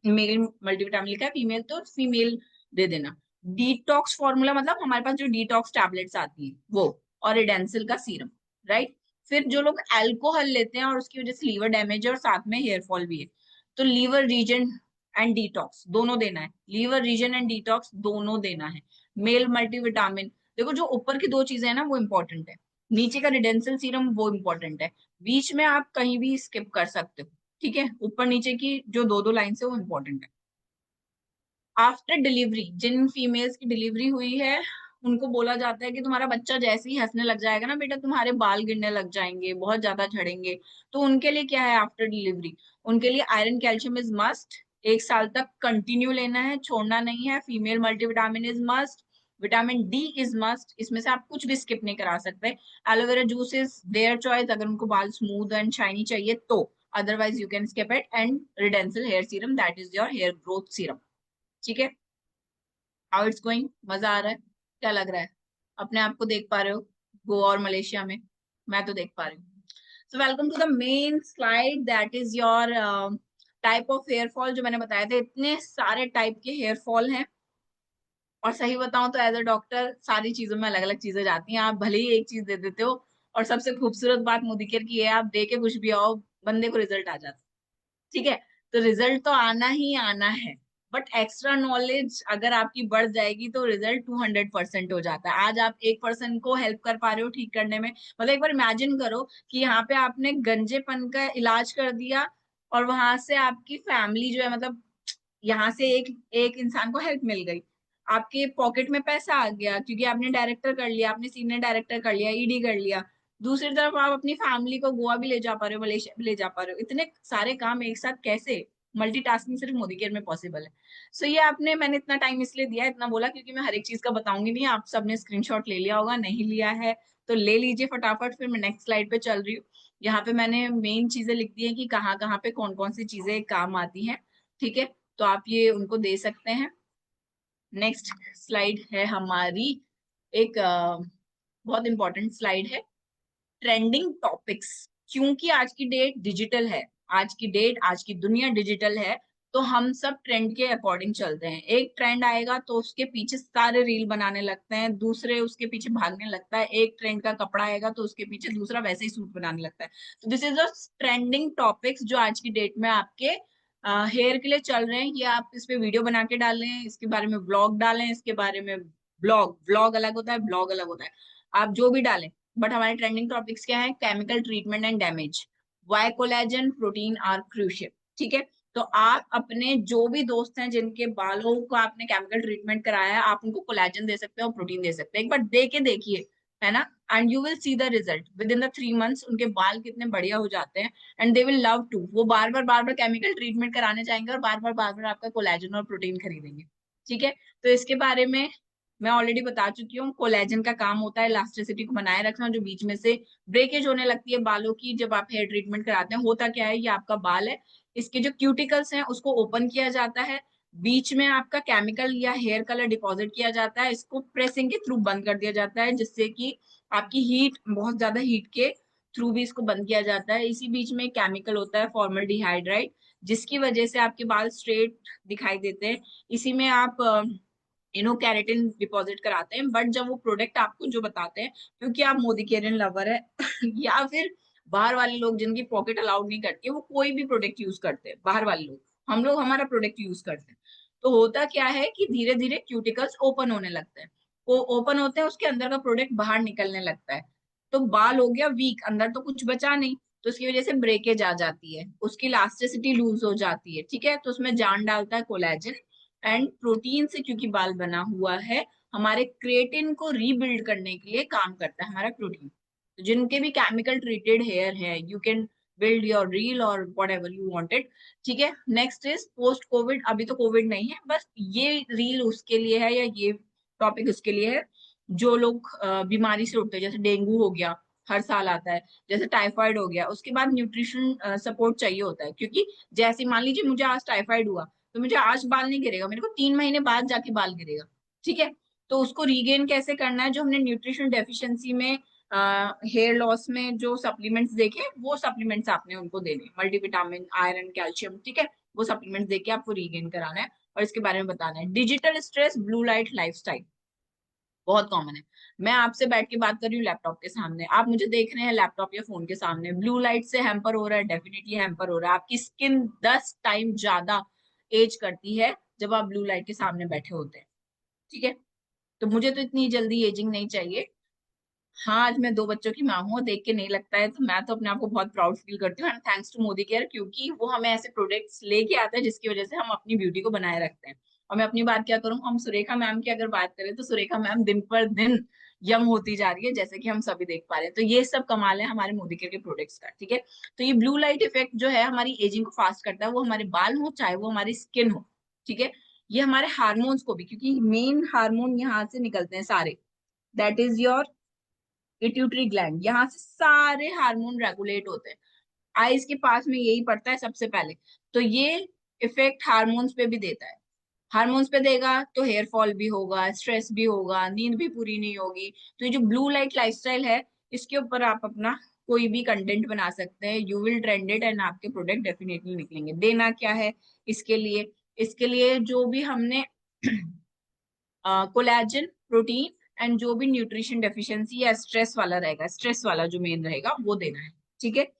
मेल मल्टीविटामिन लिखा है, फीमेल तो फीमेल दे देना। डिटॉक्स फॉर्मूला मतलब हमारे पास जो डिटॉक्स टैबलेट्स आती है वो, और रिडेंसिल का सीरम, राइट। फिर जो लोग अल्कोहल लेते हैं और उसकी वजह से लीवर डैमेज है और साथ में हेयर फॉल भी है, तो लीवर रीजन एंड डिटॉक्स दोनों देना है, लीवर रीजन एंड डिटॉक्स दोनों देना है। मेल मल्टीविटामिन, देखो जो ऊपर की दो चीजें हैं ना वो इंपॉर्टेंट है, नीचे का रिडेंसिल सीरम वो इंपॉर्टेंट है, बीच में आप कहीं भी स्किप कर सकते हो, ठीक है। ऊपर नीचे की जो दो दो लाइन है वो इंपॉर्टेंट है। आफ्टर डिलीवरी, जिन फीमेल्स की डिलीवरी हुई है उनको बोला जाता है कि तुम्हारा बच्चा जैसे ही हंसने लग जाएगा ना बेटा, तुम्हारे बाल गिरने लग जाएंगे, बहुत ज्यादा झड़ेंगे। तो उनके लिए क्या है आफ्टर डिलीवरी, उनके लिए आयरन कैल्शियम इज मस्ट, 1 साल तक कंटिन्यू लेना है, छोड़ना नहीं है। Female multivitamin is must, vitamin D is must, इसमें से आप कुछ भी स्किप नहीं करा सकते। Aloe vera juice is their choice अगर उनको बाल स्मूथ एंड शाइनी चाहिए तो, otherwise you can skip it. And Redensyl hair serum, that is your hair growth serum. ठीक है। हाउ इट्स गोइंग, मजा आ रहा है, क्या लग रहा है, अपने आप को देख पा रहे हो गोवा और मलेशिया में? मैं तो देख पा रही हूँ। So welcome to the main slide, that is your type of hair fall. जो मैंने बताया था इतने सारे टाइप के हेयर फॉल हैं, और सही बताऊं तो एज अ डॉक्टर सारी चीजों में अलग अलग चीजें जाती हैं। आप भले ही एक चीज दे देते हो, और सबसे खूबसूरत बात मोदी केयर की है, आप दे के कुछ भी आओ, बंदे को रिजल्ट आ जाता है। ठीक है। तो रिजल्ट तो आना ही आना है, बट एक्स्ट्रा नॉलेज अगर आपकी बढ़ जाएगी तो रिजल्ट 200% हो जाता है। आज आप एक पर्सन को हेल्प कर पा रहे हो ठीक करने में, मतलब एक बार इमेजिन करो कि यहाँ पे आपने गंजेपन का इलाज कर दिया, और वहां से आपकी फैमिली जो है, मतलब यहाँ से एक एक इंसान को हेल्प मिल गई, आपके पॉकेट में पैसा आ गया क्योंकि आपने डायरेक्टर कर लिया, आपने सीनियर डायरेक्टर कर लिया, ईडी कर लिया। दूसरी तरफ आप अपनी फैमिली को गोवा भी ले जा पा रहे हो, मलेशिया भी ले जा पा रहे हो। इतने सारे काम एक साथ कैसे, मल्टीटास्किंग सिर्फ मोदी केयर में पॉसिबल है। सो ये आपने, मैंने इतना टाइम इसलिए दिया, इतना बोला, क्योंकि मैं हर एक चीज का बताऊंगी नहीं, आप सबने स्क्रीनशॉट ले लिया होगा, नहीं लिया है तो ले लीजिए फटाफट। फिर मैं नेक्स्ट स्लाइड पे चल रही हूँ। यहाँ पे मैंने मेन चीजें लिख दी है कि कहाँ कहाँ पे कौन कौन सी चीजें काम आती हैं, ठीक है, तो आप ये उनको दे सकते हैं। नेक्स्ट स्लाइड है हमारी एक बहुत इंपॉर्टेंट स्लाइड है, ट्रेंडिंग टॉपिक्स। क्योंकि आज की डेट डिजिटल है, आज की डेट, आज की दुनिया डिजिटल है, तो हम सब ट्रेंड के अकॉर्डिंग चलते हैं। एक ट्रेंड आएगा तो उसके पीछे सारे रील बनाने लगते हैं, दूसरे उसके पीछे भागने लगता है, एक ट्रेंड का कपड़ा आएगा तो उसके पीछे दूसरा वैसे ही सूट बनाने लगता है। तो this is the trending topics जो आज की डेट में आपके हेयर के लिए चल रहे हैं। ये आप इस पे वीडियो बना के डालें, इसके बारे में ब्लॉग डालें, इसके बारे में ब्लॉग, ब्लॉग अलग होता है, ब्लॉग अलग होता है, आप जो भी डालें। बट हमारे ट्रेंडिंग टॉपिक्स क्या है, chemical treatment and damage, why collagen protein are crucial. ठीक है। तो आप अपने जो भी दोस्त हैं जिनके बालों को आपने केमिकल ट्रीटमेंट कराया है, आप उनको कोलेजन दे सकते हैं और प्रोटीन दे सकते हैं, एक बार दे के देखिए, है ना। And you will see the result within the 3 months, उनके बाल कितने बढ़िया हो जाते हैं। And they will love to, वो बार बार केमिकल ट्रीटमेंट कराने जाएंगे और बार बार आपका कोलेजन और प्रोटीन खरीदेंगे। ठीक है। तो इसके बारे में मैं ऑलरेडी बता चुकी हूँ। कोलेजन का काम होता है इलास्टिसिटी को बनाए रखना, जो बीच में से ब्रेकेज होने लगती है बालों की जब आप हेयर ट्रीटमेंट कराते हैं। होता क्या है, ये आपका बाल है, इसके जो क्यूटिकल्स हैं उसको ओपन किया जाता है, बीच में आपका केमिकल या हेयर कलर डिपॉजिट किया जाता है, इसको प्रेसिंग के थ्रू बंद कर दिया जाता है, जिससे कि आपकी हीट, बहुत ज्यादा हीट के थ्रू भी इसको बंद किया जाता है। इसी बीच में केमिकल होता है फॉर्मल्डिहाइड, जिसकी वजह से आपके बाल स्ट्रेट दिखाई देते हैं। इसी में आप केराटिन डिपॉजिट कराते हैं, बट जब वो प्रोडक्ट आपको जो बताते हैं, क्योंकि आप मोदी केयरन लवर है या फिर बाहर वाले लोग जिनकी पॉकेट अलाउड नहीं करती है, वो कोई भी प्रोडक्ट यूज करते हैं, बाहर वाले लोग, हम लोग हमारा प्रोडक्ट यूज करते हैं। तो होता क्या है कि धीरे धीरे क्यूटिकल्स ओपन होने लगते हैं, वो ओपन होते हैं, उसके अंदर का प्रोडक्ट बाहर निकलने लगता है, तो बाल हो गया वीक, अंदर तो कुछ बचा नहीं, तो उसकी वजह से ब्रेकेज आ जाती है, उसकी इलास्टिसिटी लूज हो जाती है, ठीक है। तो उसमें जान डालता है कोलेजन एंड प्रोटीन से, क्योंकि बाल बना हुआ है, हमारे क्रिएटिन को रीबिल्ड करने के लिए काम करता है हमारा प्रोटीन। तो जिनके भी केमिकल ट्रीटेड हेयर है, you can build your reel और वट एवर यू वांटेड, ठीक है। Next is post Covid. अभी तो कोविड नहीं है, बस ये रील उसके लिए है या ये टॉपिक उसके लिए है जो लोग बीमारी से उठते हैं, जैसे डेंगू हो गया, हर साल आता है, जैसे टाइफाइड हो गया, उसके बाद न्यूट्रिशन सपोर्ट चाहिए होता है, क्योंकि जैसे मान लीजिए मुझे आज टाइफाइड हुआ, तो मुझे आज बाल नहीं गिरेगा, मेरे को 3 महीने बाद जाके बाल गिरेगा, ठीक है। तो उसको रीगेन कैसे करना है, जो हमने न्यूट्रिशन डेफिशिएंसी में हेयर लॉस में जो सप्लीमेंट्स देखे, वो सप्लीमेंट्स आपने उनको देने, मल्टीविटामिन, आयरन, कैल्शियम, ठीक है, वो सप्लीमेंट्स देके आपको रीगेन कराना है और इसके बारे में बताना है। Digital stress, blue light lifestyle बहुत कॉमन है। मैं आपसे बैठ के बात कर रही हूँ लैपटॉप के सामने, आप मुझे देख रहे हैं लैपटॉप या फोन के सामने, ब्लू लाइट से हैम्पर हो रहा है, डेफिनेटली हैम्पर हो रहा है। आपकी स्किन 10 टाइम ज्यादा एज करती है जब आप ब्लू लाइट के सामने बैठे होते हैं, ठीक है। तो मुझे तो इतनी जल्दी एजिंग नहीं चाहिए। हाँ, आज मैं 2 बच्चों की माँ हूँ, देख के नहीं लगता है, तो मैं तो अपने आप को बहुत प्राउड फील करती हूँ, and thanks to Modi Care, क्योंकि वो हमें ऐसे प्रोडक्ट्स लेके आता है जिसकी वजह से हम अपनी ब्यूटी को बनाए रखते हैं। और मैं अपनी बात क्या करूँ, हम सुरेखा मैम की अगर बात करें, तो सुरेखा मैम दिन पर दिन यंग होती जा रही है, जैसे कि हम सभी देख पा रहे हैं। तो ये सब कमाल है हमारे मोदी केयर के प्रोडक्ट्स का, ठीक है। तो ये ब्लू लाइट इफेक्ट जो है हमारी एजिंग को फास्ट करता है, वो हमारे बाल हो चाहे वो हमारी स्किन हो, ठीक है। ये हमारे हार्मोन्स को भी, क्योंकि मेन हार्मोन यहाँ से निकलते हैं सारे, that is your pituitary gland, यहाँ से सारे हार्मोन रेगुलेट होते हैं। आईज के पास में यही पड़ता है सबसे पहले। तो ये इफेक्ट हार्मोन्स पे भी देता है, हार्मोन्स पे देगा तो हेयर फॉल भी होगा, स्ट्रेस भी होगा, नींद भी पूरी नहीं होगी। तो ये जो ब्लू लाइट लाइफस्टाइल है, इसके ऊपर आप अपना कोई भी कंटेंट बना सकते हैं, you will trend it and आपके प्रोडक्ट डेफिनेटली निकलेंगे। देना क्या है इसके लिए, इसके लिए जो भी हमने कोलेजन, प्रोटीन एंड जो भी न्यूट्रिशन डेफिशिएंसी या स्ट्रेस वाला रहेगा, स्ट्रेस वाला जो मेन रहेगा वो देना है, ठीक है।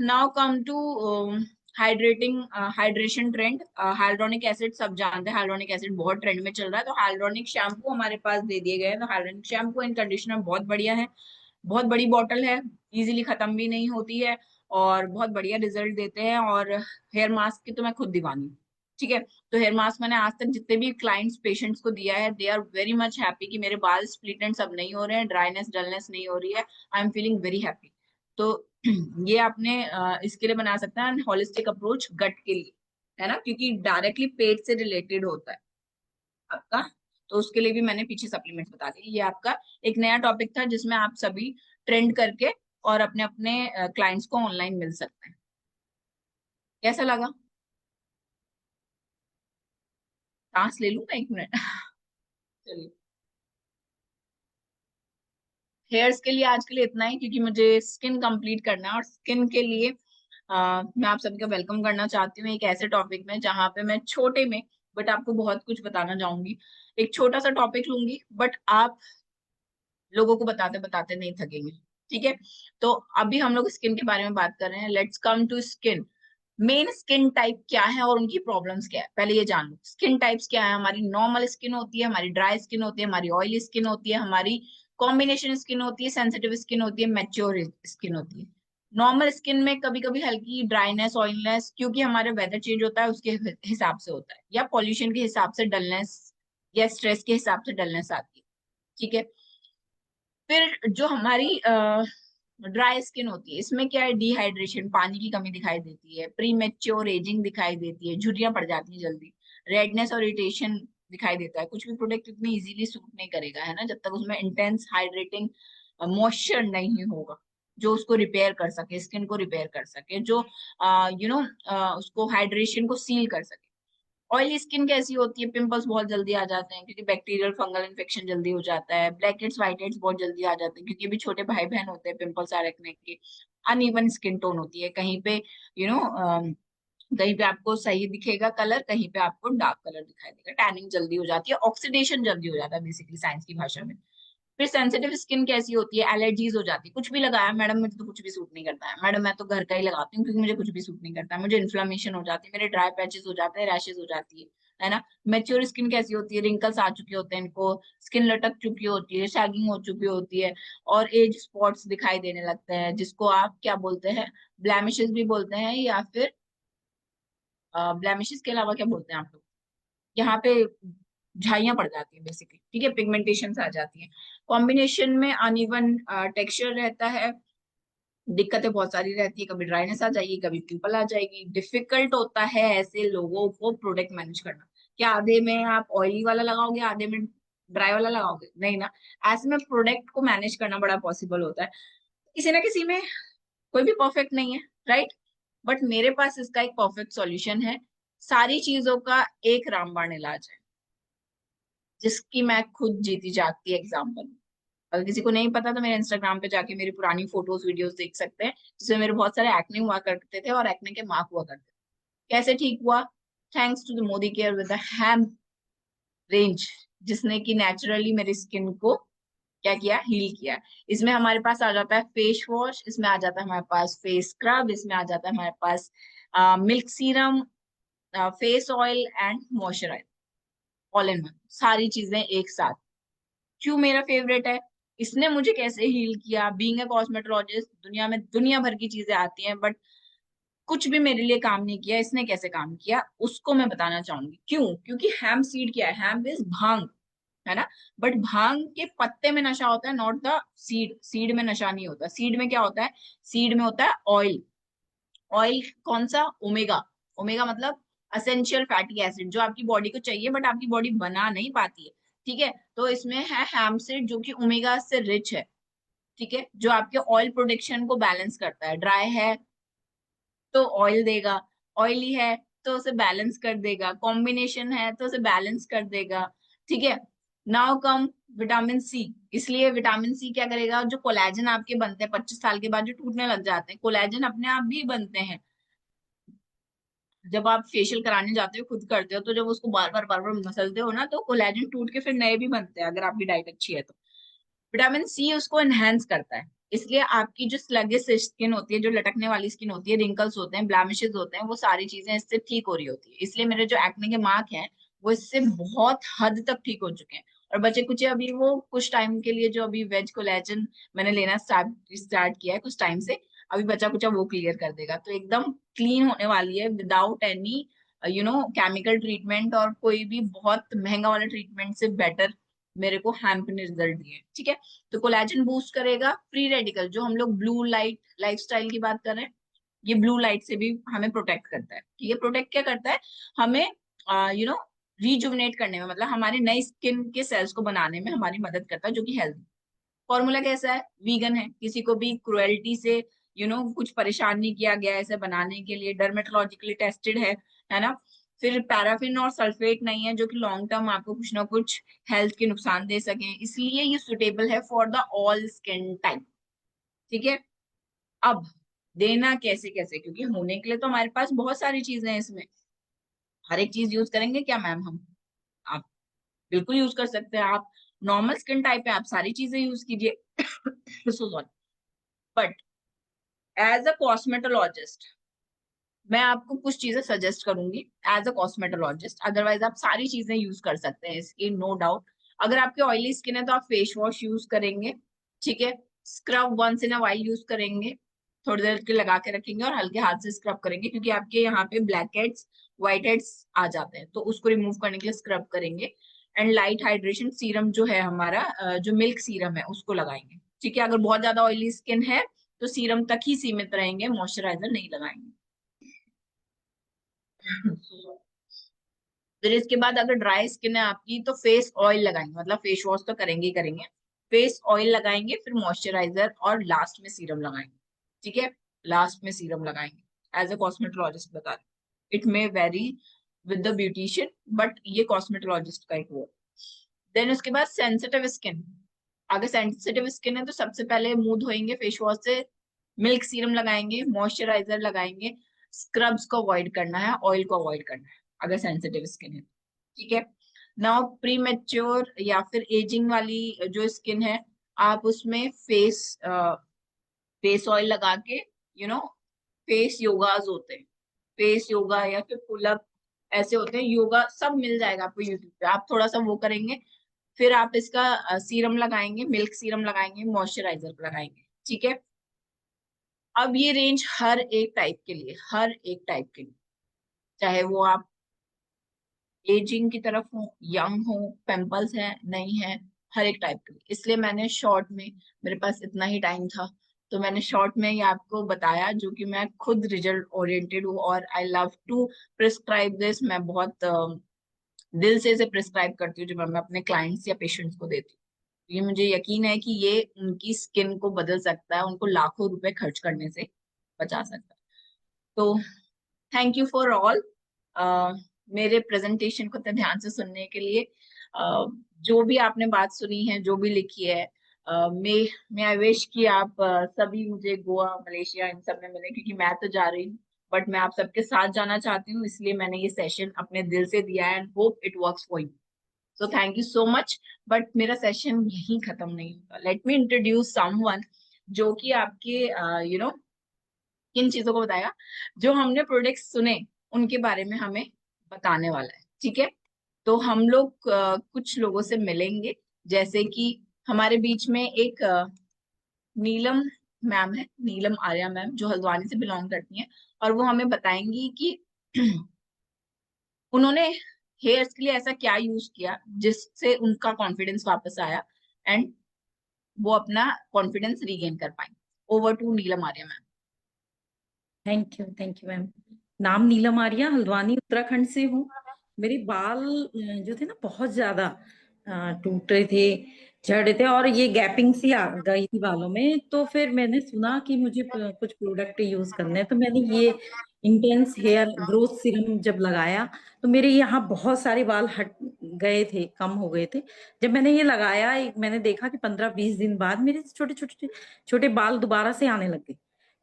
Now come to hydrating, hydration trend. Hyaluronic acid सब जानते हैं, हाइड्रोनिक एसिड बहुत ट्रेंड में चल रहा है, तो हाइड्रोनिक शैम्पू हमारे पास दे दिए गए हैं। तो हाइड्रोनिक शैम्पू एंड कंडीशनर बहुत बढ़िया है, बहुत बड़ी बॉटल है, इजीली खत्म भी नहीं होती है और बहुत बढ़िया रिजल्ट देते हैं। और हेयर मास्क की तो मैं खुद दीवानी हूँ, ठीक है। तो हेयर मास्क मैंने आज तक जितने भी क्लाइंट्स पेशेंट्स को दिया है, they are very much happy कि मेरे बाल स्प्लिट एंड सब नहीं हो रहे हैं, ड्राइनेस डलनेस नहीं हो रही है, I am feeling very happy. तो ये आपने इसके लिए बना सकते हैं, होलिस्टिक अप्रोच गट के लिए, है ना, क्योंकि डायरेक्टली पेट से रिलेटेड होता है आपका। तो उसके लिए भी मैंने पीछे सप्लीमेंट्स बता दिए। ये आपका एक नया टॉपिक था जिसमें आप सभी ट्रेंड करके और अपने अपने क्लाइंट्स को ऑनलाइन मिल सकते हैं। कैसा लगा? सांस ले लूं मैं 1 मिनट चलिए। हेयर्स के लिए आज के लिए इतना ही, क्योंकि मुझे स्किन कंप्लीट करना है, और स्किन के लिए मैं आप सभी का वेलकम करना चाहती हूँ एक ऐसे टॉपिक में जहाँ पे मैं छोटे में बट आपको बहुत कुछ बताना चाहूंगी। एक छोटा सा टॉपिक लूंगी बट आप लोगों को बताते बताते नहीं थकेंगे, ठीक है। तो अभी हम लोग स्किन के बारे में बात कर रहे हैं, let's come to skin. Main skin type क्या है और उनकी प्रॉब्लम्स क्या है, पहले ये जान लो। स्किन टाइप्स क्या है, हमारी नॉर्मल स्किन होती है, हमारी ड्राई स्किन होती है, हमारी ऑयली स्किन होती है, हमारी कॉम्बिनेशन स्किन होती है, सेंसिटिव स्किन होती है, मैच्योर स्किन होती है। नॉर्मल स्किन में कभी कभी हल्की ड्राइनेस, ऑयलनेस, क्योंकि हमारा वेदर चेंज होता है उसके हिसाब से होता है, या पॉल्यूशन के हिसाब से डलनेस, या स्ट्रेस के हिसाब से डलनेस आती है, ठीक है। फिर जो हमारी ड्राई स्किन होती है, इसमें क्या है, डिहाइड्रेशन, पानी की कमी दिखाई देती है, प्री मेच्योर एजिंग दिखाई देती है, झुर्रियां पड़ जाती है जल्दी, रेडनेस और इरिटेशन दिखाई देता है। कुछ भी प्रोडक्ट इतनी इजीली सूट नहीं करेगा, है ना, जब तक उसमें इंटेंस हाइड्रेटिंग मॉइस्चर नहीं होगा जो उसको रिपेयर कर सके, स्किन को रिपेयर कर सके, जो उसको हाइड्रेशन को सील कर सके। ऑयली स्किन कैसी होती है, पिंपल्स बहुत जल्दी आ जाते हैं क्योंकि बैक्टीरियल फंगल इन्फेक्शन जल्दी हो जाता है, ब्लैक हेड्स व्हाइट हेड्स बहुत जल्दी आ जाते हैं क्योंकि अभी छोटे भाई बहन होते हैं, पिंपल्स आ रखने के। अनइवन स्किन टोन होती है, कहीं पे यू नो कहीं पे आपको सही दिखेगा कलर, कहीं पे आपको डार्क कलर दिखाई देगा, टैनिंग जल्दी हो जाती है, ऑक्सीडेशन जल्दी हो जाता है बेसिकली साइंस की भाषा में। फिर सेंसिटिव स्किन कैसी होती है, एलर्जीज हो जाती है, कुछ भी लगाया मैडम मुझे तो कुछ भी सूट नहीं करता है, मैडम मैं तो घर का ही लगाती हूँ क्योंकि मुझे कुछ भी सूट नहीं करता है, मुझे इन्फ्लेमेशन हो जाती है, मेरे ड्राई पैचेस हो जाते हैं, रैशेज हो जाती है ना। मैच्योर स्किन कैसी होती है, रिंकल्स आ चुके होते हैं इनको, स्किन लटक चुकी होती है, शैगिंग हो चुकी होती है, और एज स्पॉट्स दिखाई देने लगते हैं, जिसको आप क्या बोलते हैं, ब्लैमिशेस भी बोलते हैं, या फिर ब्लैमिशेस के अलावा क्या बोलते हैं आप लोग, यहाँ पे झाइयां पड़ जाती है बेसिकली, ठीक है, पिगमेंटेशन आ जाती है, कॉम्बिनेशन में अनइवन टेक्सचर रहता है, दिक्कतें बहुत सारी रहती है, कभी ड्राइनेस आ जाएगी, कभी पिंपल आ जाएगी, डिफिकल्ट होता है ऐसे लोगों को प्रोडक्ट मैनेज करना। क्या आधे में आप ऑयली वाला लगाओगे, आधे में ड्राई वाला लगाओगे, नहीं ना। ऐसे में प्रोडक्ट को मैनेज करना बड़ा पॉसिबल होता है, किसी ना किसी में, कोई भी परफेक्ट नहीं है, राइट। बट मेरे पास इसका एक परफेक्ट सॉल्यूशन है, सारी चीजों का एक रामबाण इलाज है, जिसकी मैं खुद जीती जागती एग्जाम्पल। अगर किसी को नहीं पता तो मेरे इंस्टाग्राम पे जाके मेरी पुरानी फोटोज वीडियोस देख सकते हैं, जिसमें मेरे बहुत सारे एक्ने हुआ करते थे और एक्ने के मार्क हुआ करते थे। कैसे ठीक हुआ, thanks to the Modi Care with the ham range, जिसने कि नेचुरली मेरी स्किन को क्या किया, हील किया। इसमें हमारे पास आ जाता है फेस वॉश, इसमें आ जाता है हमारे पास फेस स्क्रब, इसमें आ जाता है हमारे पास milk serum, face oil and moisturiser, all in one, सारी चीजें एक साथ। क्यों मेरा फेवरेट है, इसने मुझे कैसे हील किया, बीइंग अ कॉस्मेटोलॉजिस्ट दुनिया में दुनिया भर की चीजें आती हैं, बट कुछ भी मेरे लिए काम नहीं किया, इसने कैसे काम किया उसको मैं बताना चाहूंगी। क्यों, क्योंकि हैम्प सीड क्या है, हैम्प इज भांग, है ना। बट भांग के पत्ते में नशा होता है, नॉट द सीड, सीड में नशा नहीं होता, सीड में क्या होता है, सीड में होता है ऑयल। ऑयल कौन सा, ओमेगा, ओमेगा मतलब असेंशियल फैटी एसिड, जो आपकी बॉडी को चाहिए बट आपकी बॉडी बना नहीं पाती है, ठीक है। तो इसमें है हैमसीड जो कि ओमेगा से रिच है, ठीक है, जो आपके ऑयल प्रोडक्शन को बैलेंस करता है, ड्राई है तो ऑयल देगा, ऑयली है तो उसे बैलेंस कर देगा, कॉम्बिनेशन है तो उसे बैलेंस कर देगा, ठीक है। नाउ कम विटामिन सी, इसलिए विटामिन सी क्या करेगा, जो कोलेजन आपके बनते हैं 25 साल के बाद जो टूटने लग जाते हैं, कोलेजन अपने आप भी बनते हैं, जब आप फेशियल कराने जाते हो खुद करते हो, तो जब उसको बार बार मसलते हो ना, तो कोलेजन टूट के फिर नए भी बनते हैं, अगर आपकी डाइट अच्छी है तो। विटामिन सी उसको एनहेंस करता है, इसलिए आपकी जो स्लगिश स्किन होती है, जो लटकने वाली स्किन होती है, रिंकल्स होते हैं, ब्लैमिशेस होते हैं, वो सारी चीजें इससे ठीक हो रही होती है। इसलिए मेरे जो एक्ने के मार्क हैं वो इससे बहुत हद तक ठीक हो चुके हैं। और बचे कुछ अभी वो कुछ टाइम के लिए, जो अभी वेज कोलेजन मैंने लेना स्टार्ट किया है कुछ टाइम से, अभी बचा कुछ वो क्लियर कर देगा, तो एकदम क्लीन होने वाली है विदाउट एनी केमिकल ट्रीटमेंट, और कोई भी बहुत महंगा वाला ट्रीटमेंट से बेटर मेरे को हैम्प ने रिजल्ट दिए, ठीक है। तो कोलेजन बूस्ट करेगा, फ्री रेडिकल जो हम लोग ब्लू लाइट लाइफस्टाइल की बात कर रहे हैं, ये ब्लू लाइट से भी हमें प्रोटेक्ट करता है, ठीक है। प्रोटेक्ट क्या करता है, हमें रिजुवनेट करने में, मतलब हमारे नई स्किन के सेल्स को बनाने में हमारी मदद करता है, जो कि हेल्थ। फॉर्मूला कैसा है, वीगन है, किसी को भी क्रुएल्टी से कुछ परेशान नहीं किया गया है इसे बनाने के लिए, डर्मेटोलॉजिकली टेस्टेड है ना। फिर पैराफिन और सल्फेट नहीं है, जो कि लॉन्ग टर्म आपको कुछ ना कुछ हेल्थ के नुकसान दे सके, इसलिए ये सुटेबल है for the all skin type, ठीक है। अब देना कैसे कैसे, क्योंकि होने के लिए तो हमारे पास बहुत सारी चीजें हैं इसमें, हर एक चीज यूज करेंगे क्या मैम हम, आप बिल्कुल यूज कर सकते हैं, आप नॉर्मल स्किन टाइप है, आप सारी चीजें यूज कीजिए। So sorry, but as a cosmetologist मैं आपको कुछ चीजें सजेस्ट करूंगी एज अ कॉस्मेटोलॉजिस्ट, अदरवाइज आप सारी चीजें यूज कर सकते हैं इसकी, नो डाउट। अगर आपकी ऑयली स्किन है तो आप फेस वॉश यूज करेंगे, ठीक है, scrub once in a while use करेंगे, थोड़ी देर के लगा के रखेंगे और हल्के हाथ से स्क्रब करेंगे, क्योंकि आपके यहाँ पे ब्लैक हेड्स व्हाइट हेड्स आ जाते हैं, तो उसको रिमूव करने के लिए स्क्रब करेंगे। एंड लाइट हाइड्रेशन सीरम जो है हमारा, जो मिल्क सीरम है उसको लगाएंगे, ठीक है। अगर बहुत ज्यादा ऑयली स्किन है तो सीरम तक ही सीमित रहेंगे, मॉइस्चराइजर नहीं लगाएंगे। फिर इसके बाद अगर ड्राई स्किन है आपकी तो फेस ऑयल लगाएंगे, मतलब फेस वॉश तो करेंगे ही करेंगे, फेस ऑयल लगाएंगे, फिर मॉइस्चराइजर और लास्ट में सीरम लगाएंगे, ठीक है। लास्ट में सीरम लगाएंगे, एज अ कॉस्मेटोलॉजिस्ट बता रही, it may very with the beautician, but ये कॉस्मेटोलॉजिस्ट का एक वो। देन उसके बाद सेंसिटिव स्किन। अगर सेंसिटिव स्किन है तो सबसे पहले मुंह धोएंगे फेस वॉश से, मिल्क सीरम लगाएंगे, मॉइस्चराइजर लगाएंगे, स्क्रब्स को अवॉइड करना है, ऑयल को अवॉइड करना है अगर सेंसिटिव स्किन है। ठीक है। नाउ प्री मेच्योर या फिर एजिंग वाली जो स्किन है, आप उसमें फेस ऑयल लगा के, फेस योगाज होते हैं, फेस योगा या फिर पुलअप ऐसे होते हैं, योगा सब मिल जाएगा आपको यूट्यूब पे, आप थोड़ा सा वो करेंगे, फिर आप इसका सीरम लगाएंगे, मिल्क सीरम लगाएंगे, मॉइस्चराइजर लगाएंगे। ठीक है। अब ये रेंज हर एक टाइप के लिए, हर एक टाइप के लिए, चाहे वो आप एजिंग की तरफ हो, यंग हो, पिंपल्स है नहीं है, हर एक टाइप के लिए। इसलिए मैंने शॉर्ट में, मेरे पास इतना ही टाइम था तो मैंने शॉर्ट में ये आपको बताया, जो कि मैं खुद रिजल्ट ओरिएंटेड हूँ और I love to prescribe this. मैं बहुत दिल से इसे प्रिस्क्राइब करती हूँ जब मैं अपने क्लाइंट्स या पेशेंट्स को देती हूँ। ये मुझे यकीन है कि ये उनकी स्किन को बदल सकता है, उनको लाखों रुपए खर्च करने से बचा सकता है। तो थैंक यू फॉर ऑल मेरे प्रेजेंटेशन को इतने ध्यान से सुनने के लिए। जो भी आपने बात सुनी है, जो भी लिखी है, मैं आई विश कि आप सभी मुझे गोवा, मलेशिया इन सब में मिले, क्योंकि मैं तो जा रही हूँ बट मैं आप सबके साथ जाना चाहती हूँ, इसलिए मैंने ये सेशन अपने दिल से दिया है and hope it works for you. So thank you so much. But मेरा सेशन यहीं खत्म नहीं होगा। लेट मी इंट्रोड्यूस समवन जो कि आपके किन चीजों को बताएगा, जो हमने प्रोडक्ट्स सुने उनके बारे में हमें बताने वाला है। ठीक है। तो हम लोग कुछ लोगों से मिलेंगे, जैसे कि हमारे बीच में एक नीलम मैम है, नीलम आर्या मैम, जो हल्द्वानी से बिलोंग करती हैं, और वो हमें बताएंगी कि उन्होंने हेयर्स के लिए ऐसा क्या यूज किया जिससे उनका कॉन्फिडेंस वापस आया एंड वो अपना कॉन्फिडेंस रीगेन कर पाए। Over to Neelam Arya ma'am. Thank you ma'am. नाम नीलम आर्या, हल्द्वानी उत्तराखंड से हूँ। मेरे बाल जो थे ना बहुत ज्यादा टूट रहे थे, झड़ रहे थे और ये गैपिंग सी आ गई थी बालों में। तो फिर मैंने सुना कि मुझे कुछ प्रोडक्ट यूज करने हैं, तो मैंने ये इंटेंस हेयर ग्रोथ सीरम जब लगाया तो मेरे यहाँ बहुत सारे बाल हट गए थे, कम हो गए थे। जब मैंने ये लगाया, मैंने देखा कि 15-20 दिन बाद मेरे छोटे छोटे छोटे बाल दोबारा से आने लग गए।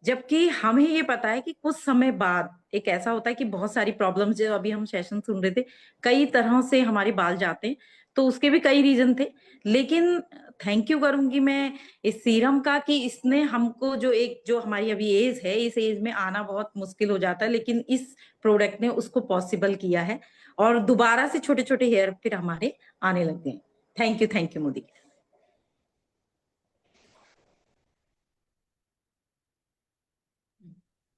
जबकि हमें ये पता है कि कुछ समय बाद एक ऐसा होता है कि बहुत सारी प्रॉब्लम्स, जो अभी हम सेशन सुन रहे थे, कई तरह से हमारे बाल जाते हैं, तो उसके भी कई रीजन थे। लेकिन थैंक यू करूंगी मैं इस सीरम का कि इसने हमको, जो हमारी अभी एज है, इस एज में आना बहुत मुश्किल हो जाता है, लेकिन इस प्रोडक्ट ने उसको पॉसिबल किया है और दोबारा से छोटे छोटे हेयर फिर हमारे आने लग गए। Thank you Modi.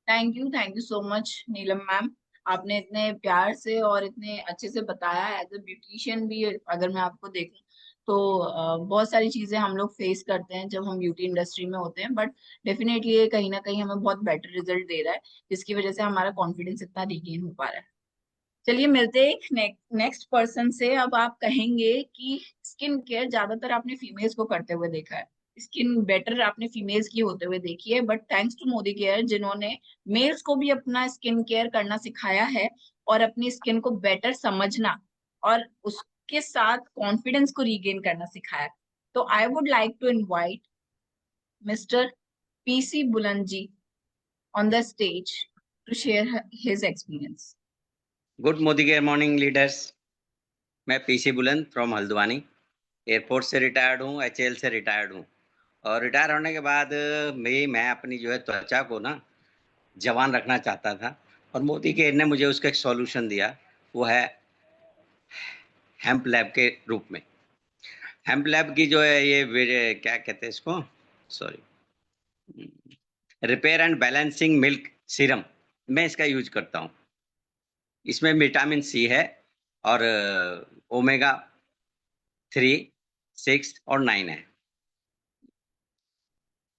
Thank you so much Neelam ma'am. आपने इतने प्यार से और इतने अच्छे से बताया। एज अ ब्यूटिशियन भी अगर मैं आपको देखूं तो बहुत सारी चीजें हम लोग फेस करते हैं जब हम ब्यूटी इंडस्ट्री में होते हैं, बट डेफिनेटली ये कहीं ना कहीं हमें बहुत बेटर रिजल्ट दे रहा है, जिसकी वजह से हमारा कॉन्फिडेंस इतना रिगेन हो पा रहा है। चलिए मिलते हैं एक नेक्स्ट पर्सन से। अब आप कहेंगे कि स्किन केयर ज्यादातर आपने फीमेल्स को करते हुए देखा है, स्किन बेटर आपने फीमेल्स की होते हुए देखी है, but thanks to Modi Care जिन्होंने मेल्स को भी अपना स्किन केयर करना सिखाया है और अपनी स्किन को बेटर समझना और उसके साथ कॉन्फिडेंस को रीगेन करना सिखाया है। तो I would like to invite mister PC Buland ji on the stage to share his experience. Good Modi care morning leaders. मैं PC Buland from Haldwani, air force से रिटायर्ड हूँ, एचएएल से रिटायर्ड हूँ। और रिटायर होने के बाद मैं अपनी जो है त्वचा को ना जवान रखना चाहता था, और मोदी केयर ने मुझे उसका एक सॉल्यूशन दिया। वो है हेम्प लैब के रूप में। हेम्प लैब की जो है ये क्या कहते हैं इसको, sorry, repair and balancing milk serum, मैं इसका यूज करता हूँ। इसमें विटामिन सी है और ओमेगा 3, 6 और 9 है।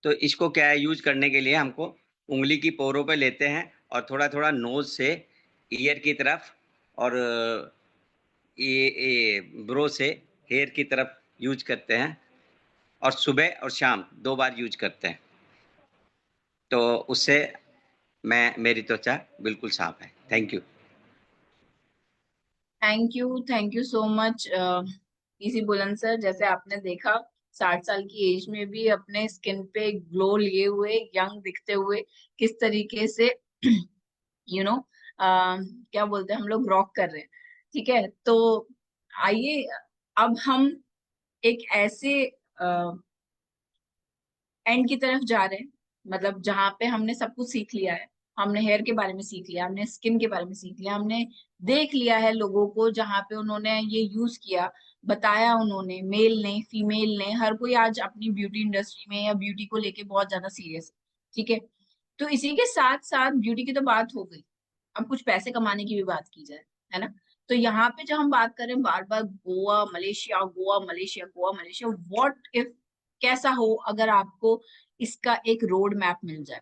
तो इसको क्या है, यूज करने के लिए हमको उंगली की पोरों पे लेते हैं और थोड़ा थोड़ा नोज से ईयर की तरफ और ये ब्रो से हेयर की तरफ यूज करते हैं, और सुबह और शाम 2 बार यूज करते हैं। तो उससे मेरी त्वचा बिल्कुल साफ है। Thank you. Thank you so much इसी बुलंद सर। जैसे आपने देखा 60 साल की एज में भी अपने स्किन पे ग्लो लिए हुए, यंग दिखते हुए किस तरीके से यू नो क्या बोलते हैं हम लोग, रॉक कर रहे हैं। ठीक है, तो आइए अब हम एक ऐसे एंड की तरफ जा रहे हैं, मतलब जहां पे हमने सब कुछ सीख लिया है। हमने हेयर के बारे में सीख लिया, हमने स्किन के बारे में सीख लिया, हमने देख लिया है लोगों को जहां पे उन्होंने ये यूज किया, बताया उन्होंने, मेल ने फीमेल ने, हर कोई आज अपनी ब्यूटी इंडस्ट्री में या ब्यूटी को लेके बहुत ज्यादा सीरियस है। ठीक है, तो इसी के साथ साथ ब्यूटी की तो बात हो गई, अब कुछ पैसे कमाने की भी बात की जाए, है ना। तो यहाँ पे जब हम बात करें बार बार Goa Malaysia, Goa Malaysia, Goa Malaysia, what if, कैसा हो अगर आपको इसका एक रोड मैप मिल जाए।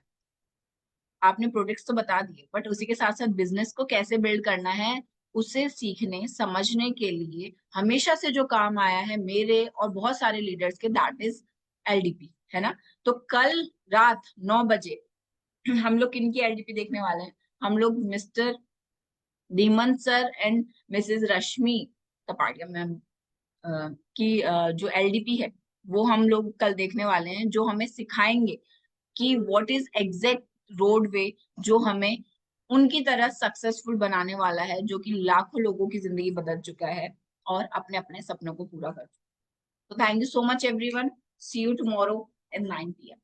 आपने प्रोडक्ट्स तो बता दिए, बट उसी के साथ साथ बिजनेस को कैसे बिल्ड करना है, उसे सीखने समझने के लिए हमेशा से जो काम आया है मेरे और बहुत सारे लीडर्स के, दैट इज एलडीपी, है ना। तो कल रात 9 बजे हम लोग किनकी एलडीपी देखने वाले हैं? हम लोग mister Dhiman sir and Mrs Rashmi Kapadia ma'am की जो एलडीपी है वो हम लोग कल देखने वाले हैं, जो हमें सिखाएंगे कि व्हाट इज एग्जैक्ट रोड वे जो हमें उनकी तरह सक्सेसफुल बनाने वाला है, जो कि लाखों लोगों की जिंदगी बदल चुका है और अपने अपने सपनों को पूरा कर चुका है। तो thank you so much everyone, see you tomorrow at 9 PM